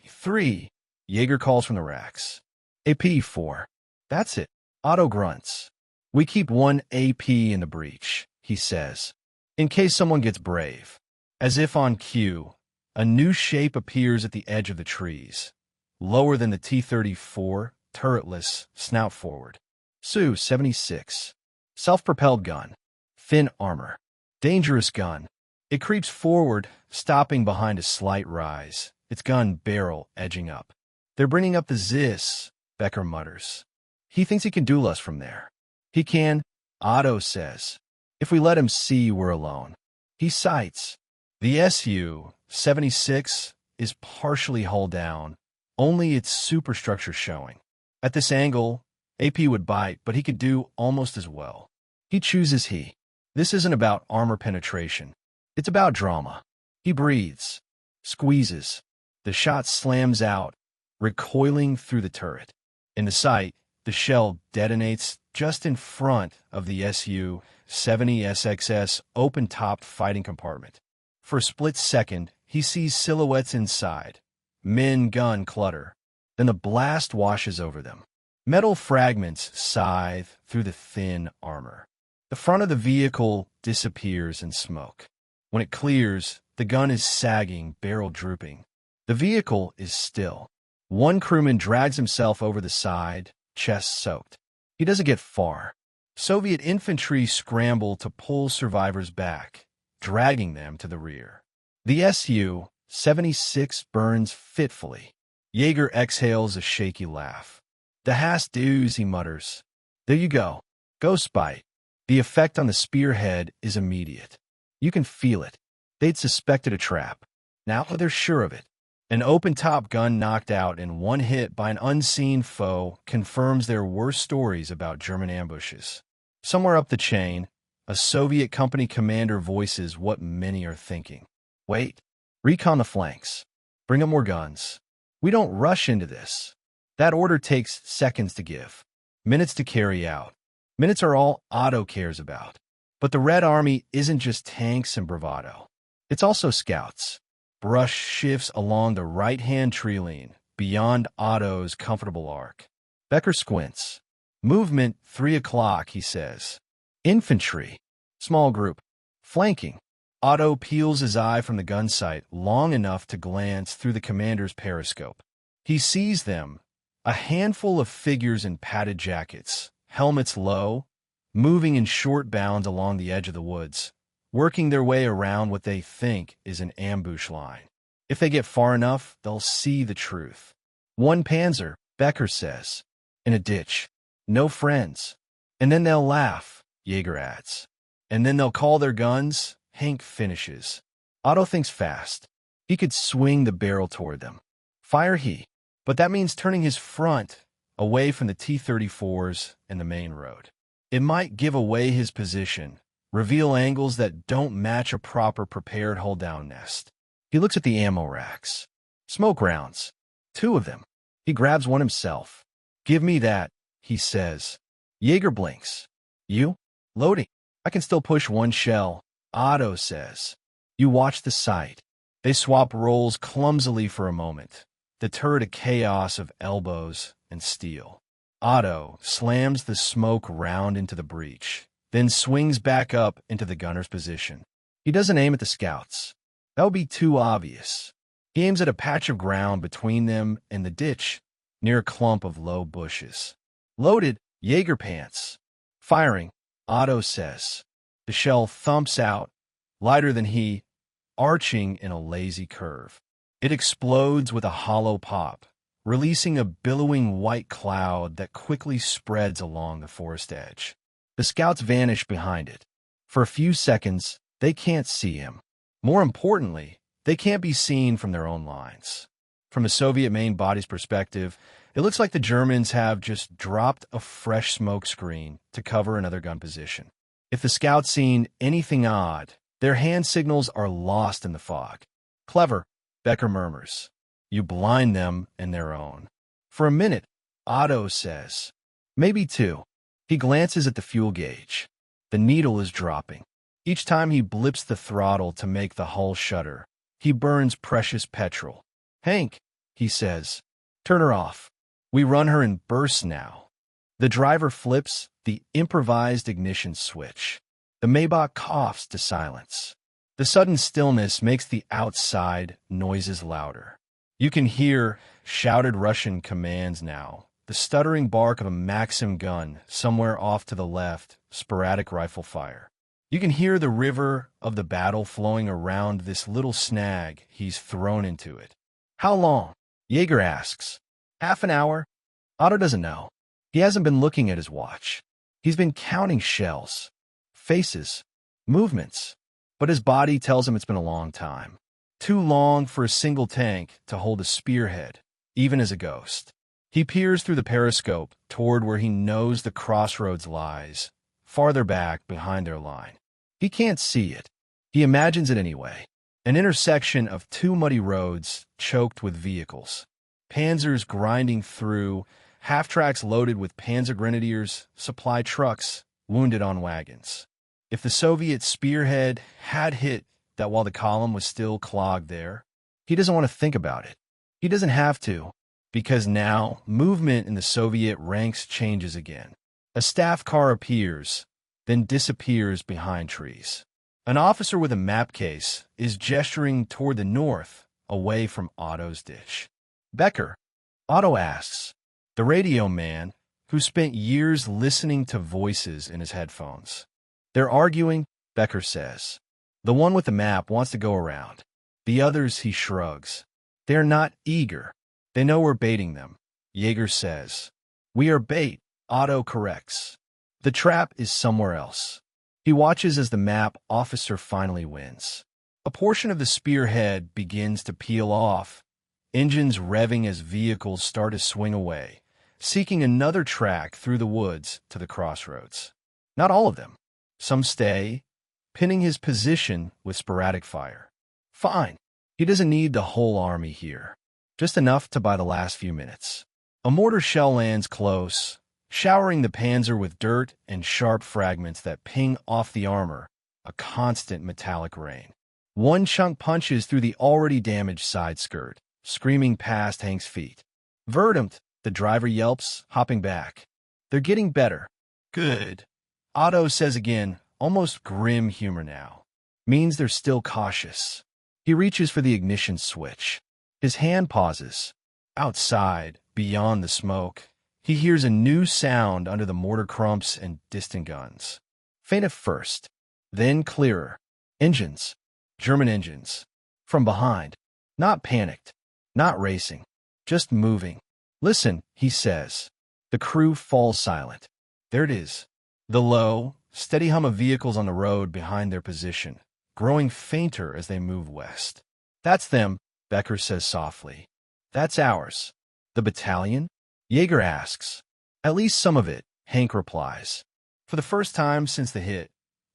3. Jaeger calls from the racks. AP4. That's it. Otto grunts. We keep one AP in the breech, he says, in case someone gets brave. As if on cue, a new shape appears at the edge of the trees, lower than the T-34, turretless, snout forward. Su-76. Self-propelled gun. Thin armor. Dangerous gun. It creeps forward, stopping behind a slight rise, its gun barrel edging up. They're bringing up the Zis, Becker mutters. He thinks he can duel us from there. He can, Otto says. If we let him see we're alone. He sights. The Su-76 is partially hull down, only its superstructure showing. At this angle, AP would bite, but he could do almost as well. He chooses he. This isn't about armor penetration. It's about drama. He breathes, squeezes. The shot slams out, recoiling through the turret. In the sight, the shell detonates just in front of the Su-70 SXS open-topped fighting compartment. For a split second, he sees silhouettes inside. Men-gun clutter. Then the blast washes over them. Metal fragments scythe through the thin armor. The front of the vehicle disappears in smoke. When it clears, the gun is sagging, barrel drooping. The vehicle is still. One crewman drags himself over the side, chest soaked. He doesn't get far. Soviet infantry scramble to pull survivors back, dragging them to the rear. The Su-76 burns fitfully. Jaeger exhales a shaky laugh. "The has do's," he mutters. "There you go. Ghost bite." The effect on the spearhead is immediate. You can feel it. They'd suspected a trap. Now they're sure of it. An open-top gun knocked out in one hit by an unseen foe confirms their worst stories about German ambushes. Somewhere up the chain, a Soviet company commander voices what many are thinking. "Wait. Recon the flanks. Bring up more guns. We don't rush into this." That order takes seconds to give, minutes to carry out. Minutes are all Otto cares about. But the Red Army isn't just tanks and bravado. It's also scouts. Brush shifts along the right-hand tree line, beyond Otto's comfortable arc. Becker squints. "Movement, 3 o'clock," he says. "Infantry. Small group. Flanking." Otto peels his eye from the gun sight long enough to glance through the commander's periscope. He sees them, a handful of figures in padded jackets, helmets low, moving in short bounds along the edge of the woods, working their way around what they think is an ambush line. If they get far enough, they'll see the truth. "One Panzer," Becker says. "In a ditch. No friends." "And then they'll laugh," Jaeger adds. "And then they'll call their guns," Hank finishes. Otto thinks fast. He could swing the barrel toward them. Fire he. But that means turning his front away from the T-34s and the main road. It might give away his position, reveal angles that don't match a proper prepared hold-down nest. He looks at the ammo racks. Smoke rounds. 2 of them. He grabs one himself. "Give me that," he says. Jaeger blinks. "You?" "Loading. I can still push 1 shell," Otto says. You watch the sight. They swap roles clumsily for a moment, the turret a chaos of elbows and steel. Otto slams the smoke round into the breach, then swings back up into the gunner's position. He doesn't aim at the scouts. That would be too obvious. He aims at a patch of ground between them and the ditch, near a clump of low bushes. "Loaded," Jaeger pants. "Firing," Otto says. The shell thumps out, lighter than he, arching in a lazy curve. It explodes with a hollow pop, releasing a billowing white cloud that quickly spreads along the forest edge. The scouts vanish behind it. For a few seconds, they can't see him. More importantly, they can't be seen from their own lines. From the Soviet main body's perspective, it looks like the Germans have just dropped a fresh smoke screen to cover another gun position. If the scouts seen anything odd, their hand signals are lost in the fog. "Clever," Becker murmurs. "You blind them and their own." "For a minute," Otto says. "Maybe 2. He glances at the fuel gauge. The needle is dropping. Each time he blips the throttle to make the hull shudder, he burns precious petrol. "Hank," he says, "turn her off. We run her in bursts now." The driver flips the improvised ignition switch. The Maybach coughs to silence. The sudden stillness makes the outside noises louder. You can hear shouted Russian commands now, the stuttering bark of a Maxim gun somewhere off to the left, sporadic rifle fire. You can hear the river of the battle flowing around this little snag he's thrown into it. "How long?" Jaeger asks. "Half an hour." Otto doesn't know. He hasn't been looking at his watch. He's been counting shells, faces, movements. But his body tells him it's been a long time. Too long for a single tank to hold a spearhead, even as a ghost. He peers through the periscope toward where he knows the crossroads lies, farther back behind their line. He can't see it. He imagines it anyway. An intersection of 2 muddy roads choked with vehicles. panzers grinding through, half-tracks loaded with panzer grenadiers, supply trucks, wounded on wagons. If the Soviet spearhead had hit that while the column was still clogged there, he doesn't want to think about it. He doesn't have to, because now movement in the Soviet ranks changes again. A staff car appears, then disappears behind trees. An officer with a map case is gesturing toward the north, away from Otto's ditch. "Becker?" Otto asks, the radio man who spent years listening to voices in his headphones. "They're arguing," Becker says. "The one with the map wants to go around. The others," he shrugs. "They're not eager. They know we're baiting them," Jaeger says. "We are bait," Otto corrects. "The trap is somewhere else." He watches as the map officer finally wins. A portion of the spearhead begins to peel off, engines revving as vehicles start to swing away, seeking another track through the woods to the crossroads. Not all of them. Some stay, pinning his position with sporadic fire. Fine. He doesn't need the whole army here. Just enough to buy the last few minutes. A mortar shell lands close, showering the panzer with dirt and sharp fragments that ping off the armor, a constant metallic rain. One chunk punches through the already damaged side skirt, screaming past Hank's feet. "Verdammt," the driver yelps, hopping back. "They're getting better." "Good," Otto says again, almost grim humor now. "Means they're still cautious." He reaches for the ignition switch. His hand pauses. Outside, beyond the smoke, he hears a new sound under the mortar crumps and distant guns. Faint at first, then clearer. Engines. German engines. From behind. Not panicked. Not racing. Just moving. "Listen," he says. The crew falls silent. There it is. The low, steady hum of vehicles on the road behind their position, growing fainter as they move west. "That's them," Becker says softly. "That's ours." "The battalion?" Jaeger asks. "At least some of it," Hank replies. For the first time since the hit,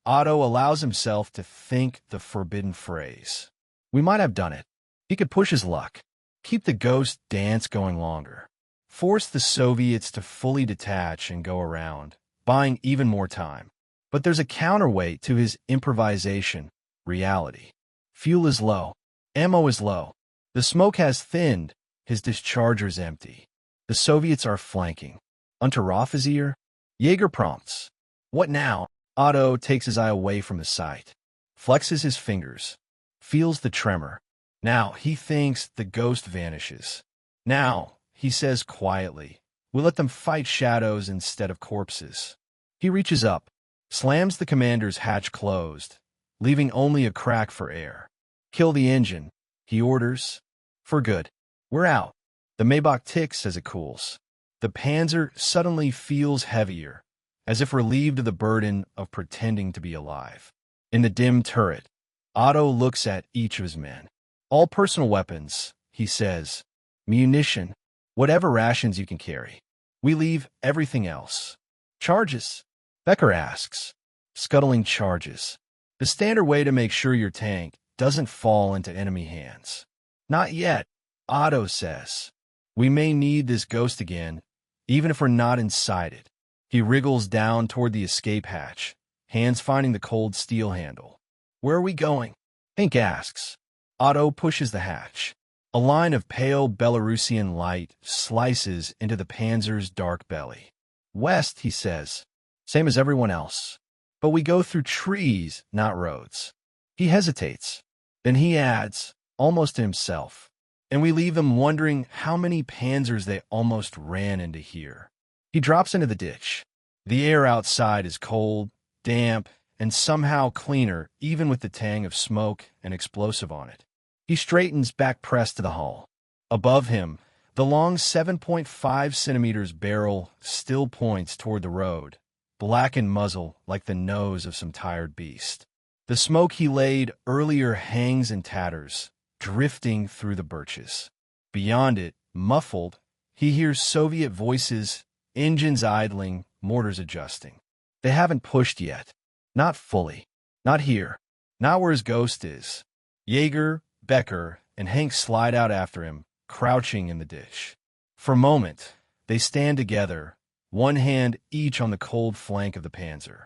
Otto allows himself to think the forbidden phrase. We might have done it. He could push his luck, keep the ghost dance going longer, force the Soviets to fully detach and go around, buying even more time. But there's a counterweight to his improvisation, reality. Fuel is low. Ammo is low. The smoke has thinned. His discharger's empty. The Soviets are flanking. Unteroffizier? Jaeger prompts. "What now?" Otto takes his eye away from the sight, flexes his fingers, feels the tremor. Now he thinks the ghost vanishes. "Now," he says quietly, "we'll let them fight shadows instead of corpses." He reaches up, slams the commander's hatch closed, leaving only a crack for air. "Kill the engine," he orders. "For good. We're out." The Maybach ticks as it cools. The Panzer suddenly feels heavier, as if relieved of the burden of pretending to be alive. In the dim turret, Otto looks at each of his men. "All personal weapons," he says. "Munition, whatever rations you can carry. We leave everything else." "Charges?" Becker asks. "Scuttling charges. The standard way to make sure your tank doesn't fall into enemy hands." "Not yet," Otto says. "We may need this ghost again, even if we're not inside it." He wriggles down toward the escape hatch, hands finding the cold steel handle. "Where are we going?" Hank asks. Otto pushes the hatch. A line of pale Belarusian light slices into the Panzer's dark belly. "West," he says. "Same as everyone else. But we go through trees, not roads." He hesitates. Then he adds, almost to himself, "And we leave them wondering how many Panzers they almost ran into here." He drops into the ditch. The air outside is cold, damp, and somehow cleaner, even with the tang of smoke and explosive on it. He straightens back pressed to the hull. Above him, the long 7.5 centimeters barrel still points toward the road, blackened muzzle like the nose of some tired beast. The smoke he laid earlier hangs in tatters, drifting through the birches. Beyond it, muffled, he hears Soviet voices, engines idling, mortars adjusting. They haven't pushed yet. Not fully. Not here. Not where his ghost is. Jaeger, Becker, and Hank slide out after him, crouching in the ditch. For a moment, they stand together, one hand each on the cold flank of the Panzer.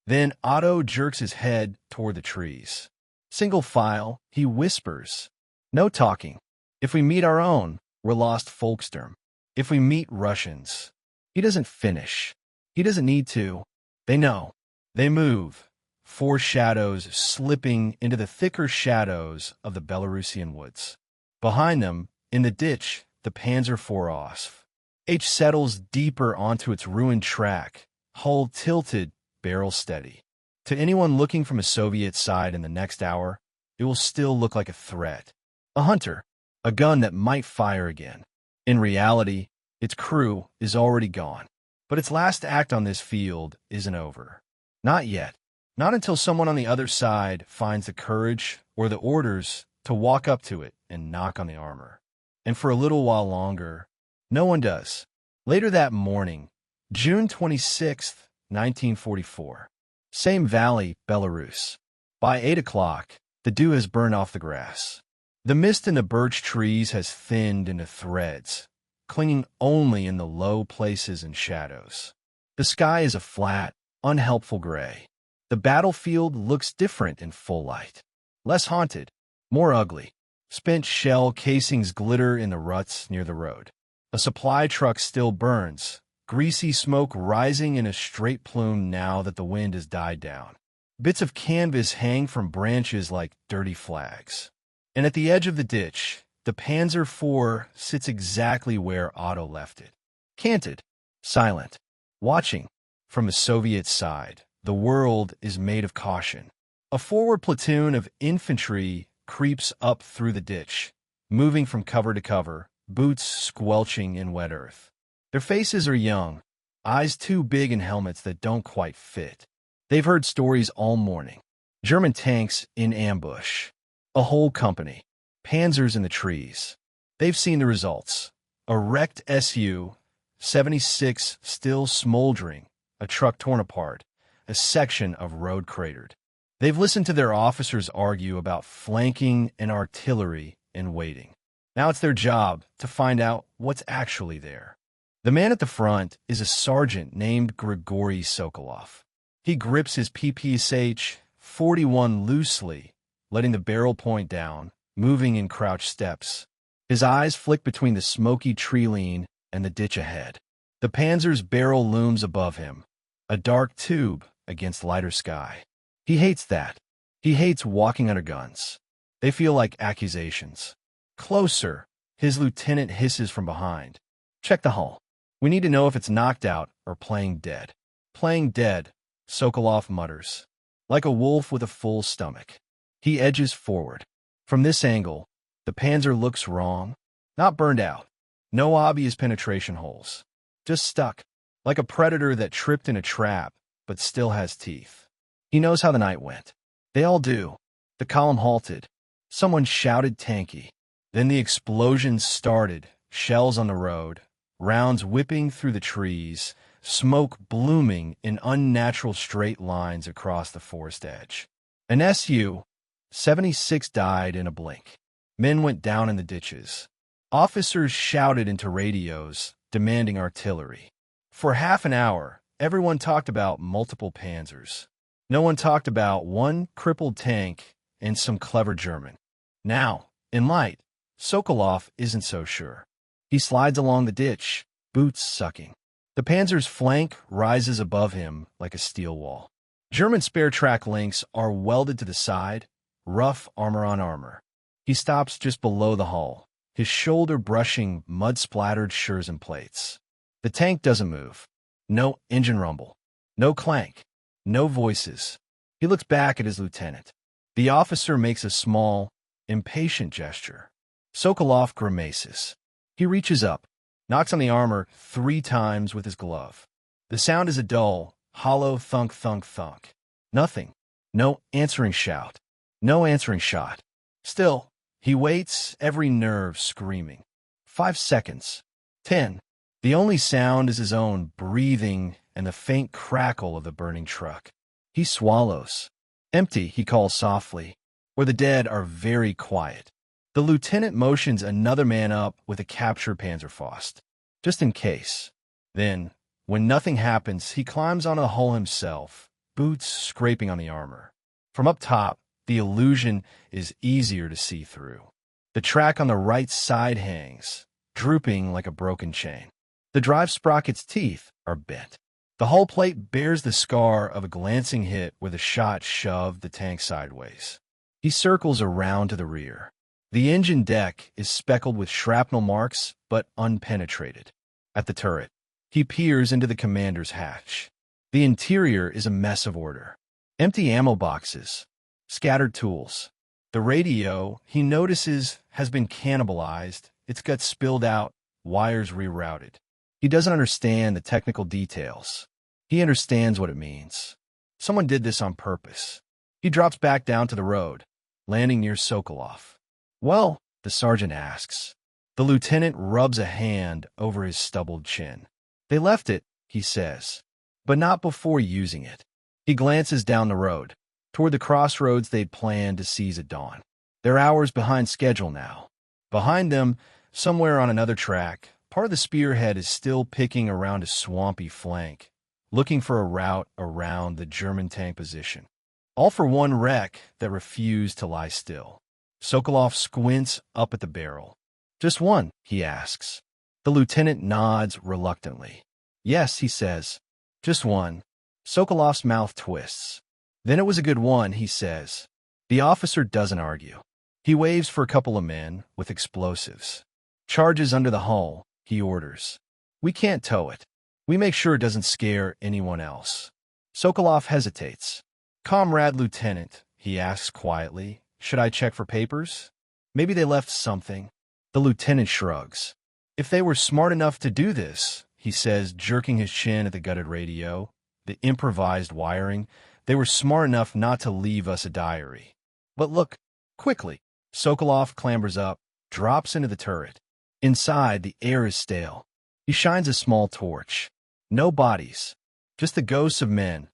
Then Otto jerks his head toward the trees. Single file, he whispers, "No talking. If we meet our own, we're lost Volkssturm. If we meet Russians." He doesn't finish. He doesn't need to. They know. They move, four shadows slipping into the thicker shadows of the Belarusian woods. Behind them, in the ditch, the Panzer IV OSV. H settles deeper onto its ruined track, hull tilted, barrel steady. To anyone looking from a Soviet side in the next hour, it will still look like a threat. A hunter, a gun that might fire again. In reality, its crew is already gone. But its last act on this field isn't over. Not yet. Not until someone on the other side finds the courage or the orders to walk up to it and knock on the armor. And for a little while longer, no one does. Later that morning, June 26th, 1944. Same valley, Belarus. By 8 o'clock, the dew has burned off the grass. The mist in the birch trees has thinned into threads, clinging only in the low places and shadows. The sky is a flat, unhelpful gray. The battlefield looks different in full light. Less haunted, more ugly. Spent shell casings glitter in the ruts near the road. A supply truck still burns, greasy smoke rising in a straight plume now that the wind has died down. Bits of canvas hang from branches like dirty flags. And at the edge of the ditch, the Panzer IV sits exactly where Otto left it. Canted, silent, watching. From the Soviet side, the world is made of caution. A forward platoon of infantry creeps up through the ditch, moving from cover to cover, boots squelching in wet earth. Their faces are young, eyes too big in helmets that don't quite fit. They've heard stories all morning. German tanks in ambush. A whole company. Panzers in the trees. They've seen the results. A wrecked Su-76 still smoldering, a truck torn apart, a section of road cratered. They've listened to their officers argue about flanking and artillery and waiting. Now it's their job to find out what's actually there. The man at the front is a sergeant named Grigory Sokolov. He grips his PPSH-41 loosely, letting the barrel point down, moving in crouched steps. His eyes flick between the smoky tree line and the ditch ahead. The Panzer's barrel looms above him, a dark tube against lighter sky. He hates that. He hates walking under guns. They feel like accusations. Closer, his lieutenant hisses from behind. Check the hull. We need to know if it's knocked out or playing dead. Playing dead, Sokolov mutters. Like a wolf with a full stomach. He edges forward. From this angle, the Panzer looks wrong. Not burned out. No obvious penetration holes. Just stuck. Like a predator that tripped in a trap, but still has teeth. He knows how the night went. They all do. The column halted. Someone shouted tanky. Then the explosions started, shells on the road, rounds whipping through the trees, smoke blooming in unnatural straight lines across the forest edge. An Su-76 died in a blink. Men went down in the ditches. Officers shouted into radios, demanding artillery. For half an hour, everyone talked about multiple panzers. No one talked about one crippled tank and some clever German. Now, in light, Sokolov isn't so sure. He slides along the ditch, boots sucking. The Panzer's flank rises above him like a steel wall. German spare track links are welded to the side, rough armor on armor. He stops just below the hull, his shoulder brushing mud-splattered Scherzen plates. The tank doesn't move. No engine rumble. No clank. No voices. He looks back at his lieutenant. The officer makes a small, impatient gesture. Sokolov grimaces. He reaches up, knocks on the armor 3 times with his glove. The sound is a dull, hollow thunk, thunk, thunk. Nothing. No answering shout. No answering shot. Still, he waits, every nerve screaming. 5 seconds. 10. The only sound is his own breathing and the faint crackle of the burning truck. He swallows. Empty, he calls softly, where the dead are very quiet. The lieutenant motions another man up with a captured Panzer IV, just in case. Then, when nothing happens, he climbs onto the hull himself, boots scraping on the armor. From up top, the illusion is easier to see through. The track on the right side hangs, drooping like a broken chain. The drive sprocket's teeth are bent. The hull plate bears the scar of a glancing hit where the shot shoved the tank sideways. He circles around to the rear. The engine deck is speckled with shrapnel marks, but unpenetrated. At the turret, he peers into the commander's hatch. The interior is a mess of order. Empty ammo boxes, scattered tools. The radio, he notices, has been cannibalized, its guts spilled out, wires rerouted. He doesn't understand the technical details. He understands what it means. Someone did this on purpose. He drops back down to the road, landing near Sokolov. "Well?" the sergeant asks. The lieutenant rubs a hand over his stubbled chin. "They left it," he says, "but not before using it." He glances down the road, toward the crossroads they'd planned to seize at dawn. They're hours behind schedule now. Behind them, somewhere on another track, part of the spearhead is still picking around a swampy flank, looking for a route around the German tank position. All for one wreck that refused to lie still. Sokolov squints up at the barrel. "Just one?" he asks. The lieutenant nods reluctantly. "Yes," he says. "Just one." Sokolov's mouth twists. "Then it was a good one," he says. The officer doesn't argue. He waves for a couple of men with explosives. "Charges under the hull," he orders. "We can't tow it. We make sure it doesn't scare anyone else." Sokolov hesitates. "Comrade Lieutenant," he asks quietly, "should I check for papers? Maybe they left something." The lieutenant shrugs. "If they were smart enough to do this," he says, jerking his chin at the gutted radio, the improvised wiring, "they were smart enough not to leave us a diary. But look, quickly." Sokolov clambers up, drops into the turret. Inside, the air is stale. He shines a small torch. No bodies, just the ghosts of men.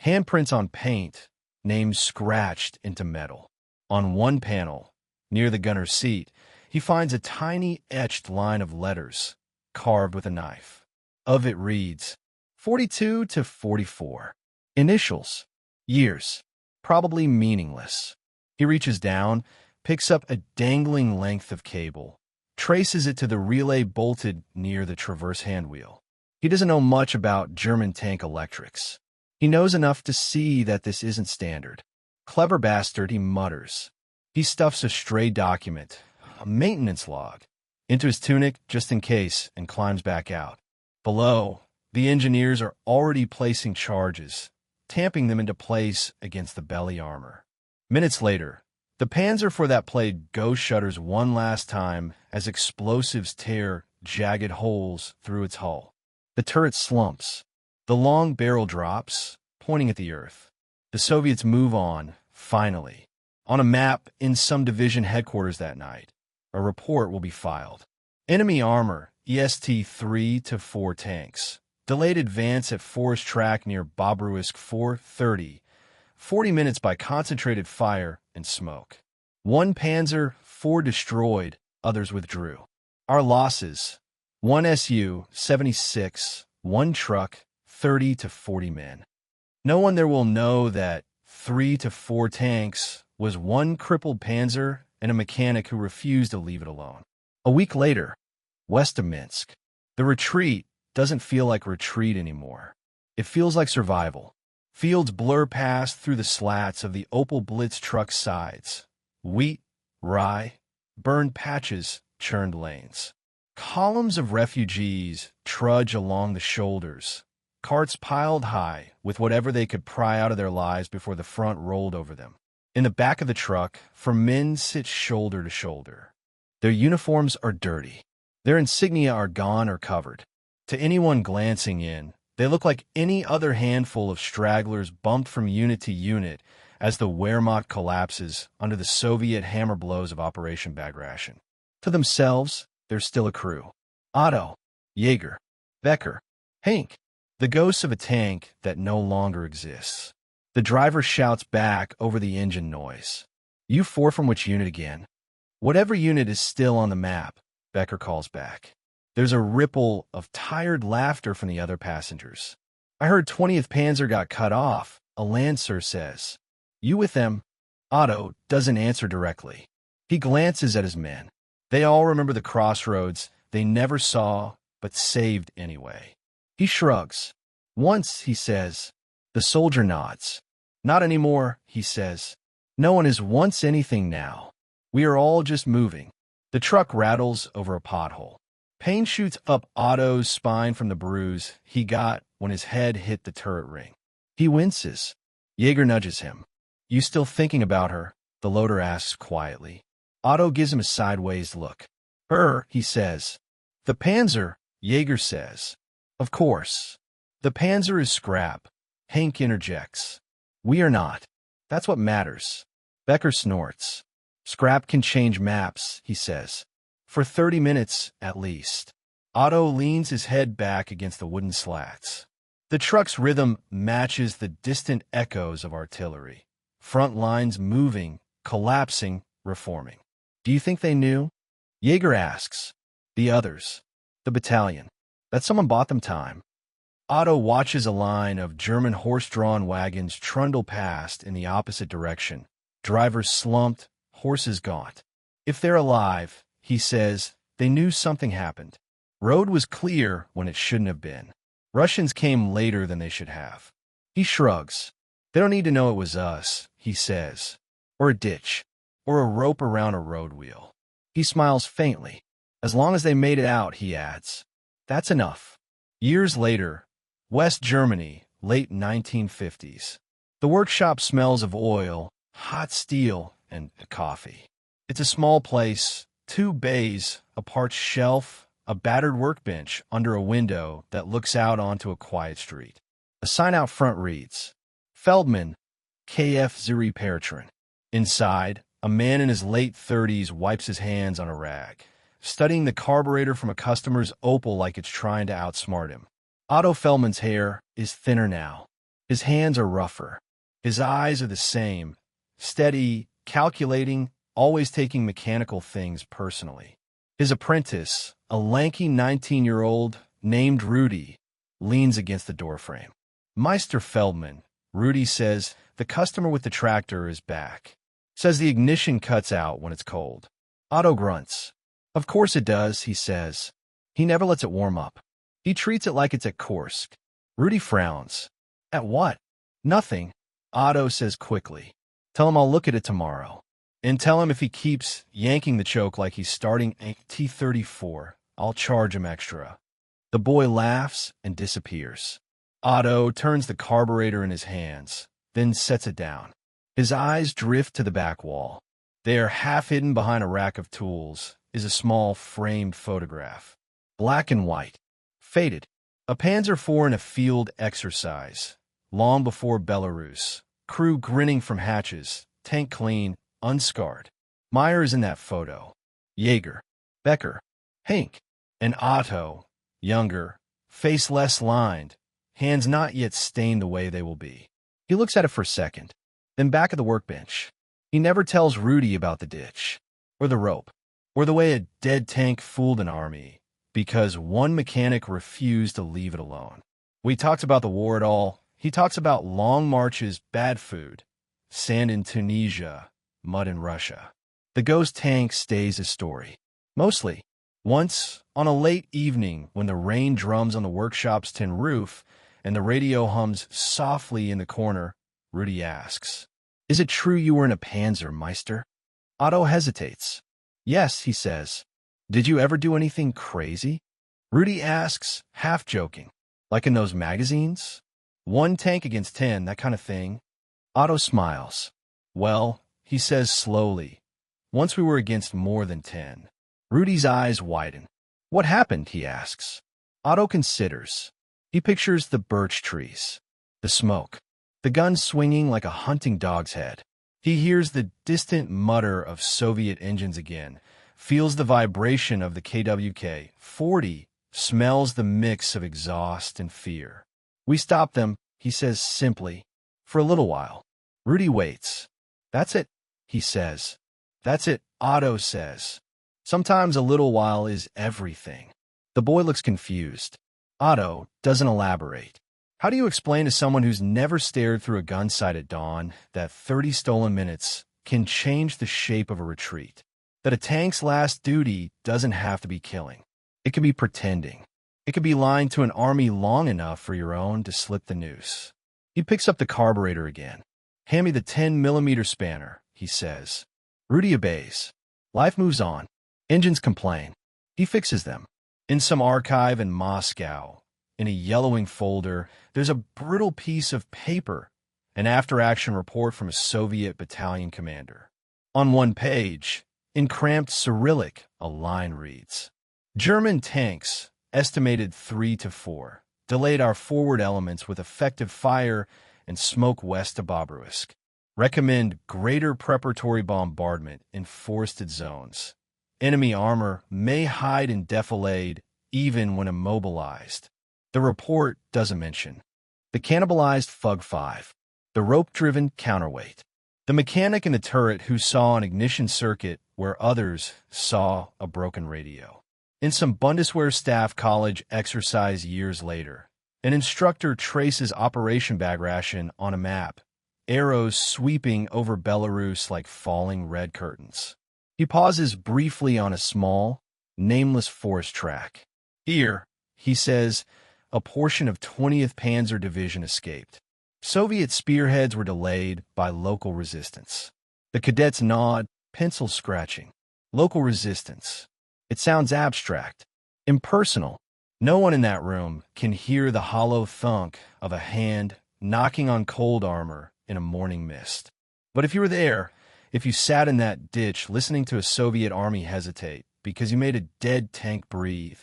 Handprints on paint, names scratched into metal. On one panel, near the gunner's seat, he finds a tiny etched line of letters, carved with a knife. Of it reads, 42 to 44. Initials. Years. Probably meaningless. He reaches down, picks up a dangling length of cable, traces it to the relay bolted near the traverse handwheel. He doesn't know much about German tank electrics. He knows enough to see that this isn't standard. "Clever bastard," he mutters. He stuffs a stray document, a maintenance log, into his tunic just in case and climbs back out. Below, the engineers are already placing charges, tamping them into place against the belly armor. Minutes later, the Panzer IV that played Ghost shudders one last time as explosives tear jagged holes through its hull. The turret slumps. The long barrel drops, pointing at the earth. The Soviets move on, finally. On a map in some division headquarters that night, a report will be filed. Enemy armor, EST 3 to 4 tanks. Delayed advance at forest track near Bobruisk 4:30. 40 minutes by concentrated fire and smoke. One Panzer IV destroyed, others withdrew. Our losses: 1 SU, 76, 1 truck, 30 to 40 men. No one there will know that 3 to 4 tanks was one crippled Panzer and a mechanic who refused to leave it alone. A week later, west of Minsk, the retreat doesn't feel like retreat anymore. It feels like survival. Fields blur past through the slats of the Opel Blitz truck's sides. Wheat, rye, burned patches, churned lanes. Columns of refugees trudge along the shoulders, carts piled high with whatever they could pry out of their lives before the front rolled over them. In the back of the truck, 4 men sit shoulder to shoulder. Their uniforms are dirty. Their insignia are gone or covered. To anyone glancing in, they look like any other handful of stragglers bumped from unit to unit as the Wehrmacht collapses under the Soviet hammer blows of Operation Bagration. To themselves, they're still a crew. Otto, Jaeger, Becker, Hank, the ghosts of a tank that no longer exists. The driver shouts back over the engine noise. "You 4 from which unit again?" Whatever unit is still on the map, Becker calls back. There's a ripple of tired laughter from the other passengers. I heard 20th Panzer got cut off, a Lancer says. You with them? Otto doesn't answer directly. He glances at his men. They all remember the crossroads they never saw, but saved anyway. He shrugs. Once, he says. The soldier nods. Not anymore, he says. No one is once anything now. We are all just moving. The truck rattles over a pothole. Pain shoots up Otto's spine from the bruise he got when his head hit the turret ring. He winces. Jaeger nudges him. You still thinking about her? The loader asks quietly. Otto gives him a sideways look. Her, he says. The Panzer, Jaeger says. Of course. The Panzer is scrap. Hank interjects. We are not. That's what matters. Becker snorts. Scrap can change maps, he says. For 30 minutes, at least. Otto leans his head back against the wooden slats. The truck's rhythm matches the distant echoes of artillery. Front lines moving, collapsing, reforming. Do you think they knew? Jaeger asks. The others. The battalion. That someone bought them time. Otto watches a line of German horse-drawn wagons trundle past in the opposite direction. Drivers slumped, horses gaunt. If they're alive, he says, they knew something happened. Road was clear when it shouldn't have been. Russians came later than they should have. He shrugs. They don't need to know it was us, he says. Or a ditch. Or a rope around a road wheel. He smiles faintly. As long as they made it out, he adds. That's enough. Years later, West Germany, late 1950s. The workshop smells of oil, hot steel, and coffee. It's a small place, 2 bays, a parched shelf, a battered workbench under a window that looks out onto a quiet street. A sign out front reads, Feldman, KF Zuri Peretrin. Inside, a man in his late 30s wipes his hands on a rag, studying the carburetor from a customer's Opel like it's trying to outsmart him. Otto Feldman's hair is thinner now. His hands are rougher. His eyes are the same, steady, calculating, always taking mechanical things personally. His apprentice, a lanky 19-year-old named Rudy, leans against the doorframe. Meister Feldman, Rudy says, the customer with the tractor is back. Says the ignition cuts out when it's cold. Otto grunts. Of course it does, he says. He never lets it warm up. He treats it like it's at Kursk. Rudy frowns. At what? Nothing, Otto says quickly. Tell him I'll look at it tomorrow. And tell him if he keeps yanking the choke like he's starting a T-34, I'll charge him extra. The boy laughs and disappears. Otto turns the carburetor in his hands, then sets it down. His eyes drift to the back wall. There, half hidden behind a rack of tools, is a small framed photograph. Black and white. Faded. A Panzer IV in a field exercise. Long before Belarus. Crew grinning from hatches. Tank clean, unscarred. Meyer is in that photo. Jaeger. Becker. Hank. And Otto. Younger. Face less lined. Hands not yet stained the way they will be. He looks at it for a second. Then back at the workbench. He never tells Rudy about the ditch. Or the rope. Or the way a dead tank fooled an army. Because one mechanic refused to leave it alone. We talked about the war at all. He talks about long marches, bad food, sand in Tunisia, mud in Russia. The ghost tank stays a story. Mostly. Once, on a late evening when the rain drums on the workshop's tin roof and the radio hums softly in the corner, Rudy asks, Is it true you were in a Panzer, Meister? Otto hesitates. Yes, he says. Did you ever do anything crazy? Rudy asks, half joking. Like in those magazines? 1 tank against 10, that kind of thing. Otto smiles. Well, he says slowly, once we were against more than 10. Rudy's eyes widen. What happened, he asks. Otto considers. He pictures the birch trees, the smoke, the gun swinging like a hunting dog's head. He hears the distant mutter of Soviet engines again, feels the vibration of the KWK-40, smells the mix of exhaust and fear. We stopped them, he says simply, for a little while. Rudy waits. That's it, he says. That's it, Otto says. Sometimes a little while is everything. The boy looks confused. Otto doesn't elaborate. How do you explain to someone who's never stared through a gun sight at dawn that 30 stolen minutes can change the shape of a retreat? That a tank's last duty doesn't have to be killing. It can be pretending. It can be lying to an army long enough for your own to slip the noose. He picks up the carburetor again. Hand me the 10mm spanner, he says. Rudy obeys. Life moves on. Engines complain. He fixes them. In some archive in Moscow, in a yellowing folder, there's a brittle piece of paper, an after-action report from a Soviet battalion commander. On one page, in cramped Cyrillic, a line reads, German tanks, estimated 3 to 4, delayed our forward elements with effective fire and smoke west of Bobruisk. Recommend greater preparatory bombardment in forested zones. Enemy armor may hide in defilade even when immobilized. The report doesn't mention the cannibalized Fug 5, the rope-driven counterweight, the mechanic in the turret who saw an ignition circuit where others saw a broken radio. In some Bundeswehr staff college exercise years later, an instructor traces Operation Bagration on a map, arrows sweeping over Belarus like falling red curtains. He pauses briefly on a small, nameless forest track. Here, he says, a portion of 20th Panzer Division escaped. Soviet spearheads were delayed by local resistance. The cadets nod, pencil scratching. Local resistance. It sounds abstract, impersonal. No one in that room can hear the hollow thunk of a hand knocking on cold armor in a morning mist. But if you were there, if you sat in that ditch listening to a Soviet army hesitate because you made a dead tank breathe,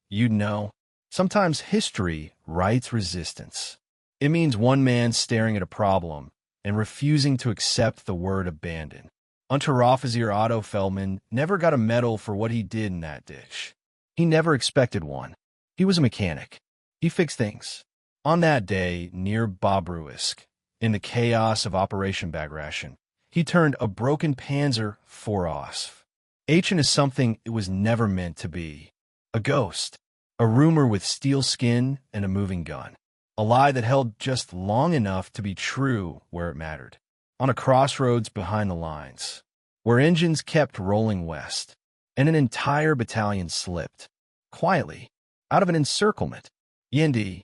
you'd know. Sometimes history writes resistance. It means one man staring at a problem and refusing to accept the word abandon. Unteroffizier Otto Feldman never got a medal for what he did in that ditch. He never expected one. He was a mechanic. He fixed things. On that day, near Bobruisk, in the chaos of Operation Bagration, he turned a broken Panzer IV off. Aachen is something it was never meant to be. A ghost. A rumor with steel skin and a moving gun. A lie that held just long enough to be true where it mattered. On a crossroads behind the lines, where engines kept rolling west, and an entire battalion slipped, quietly, out of an encirclement. Yendi,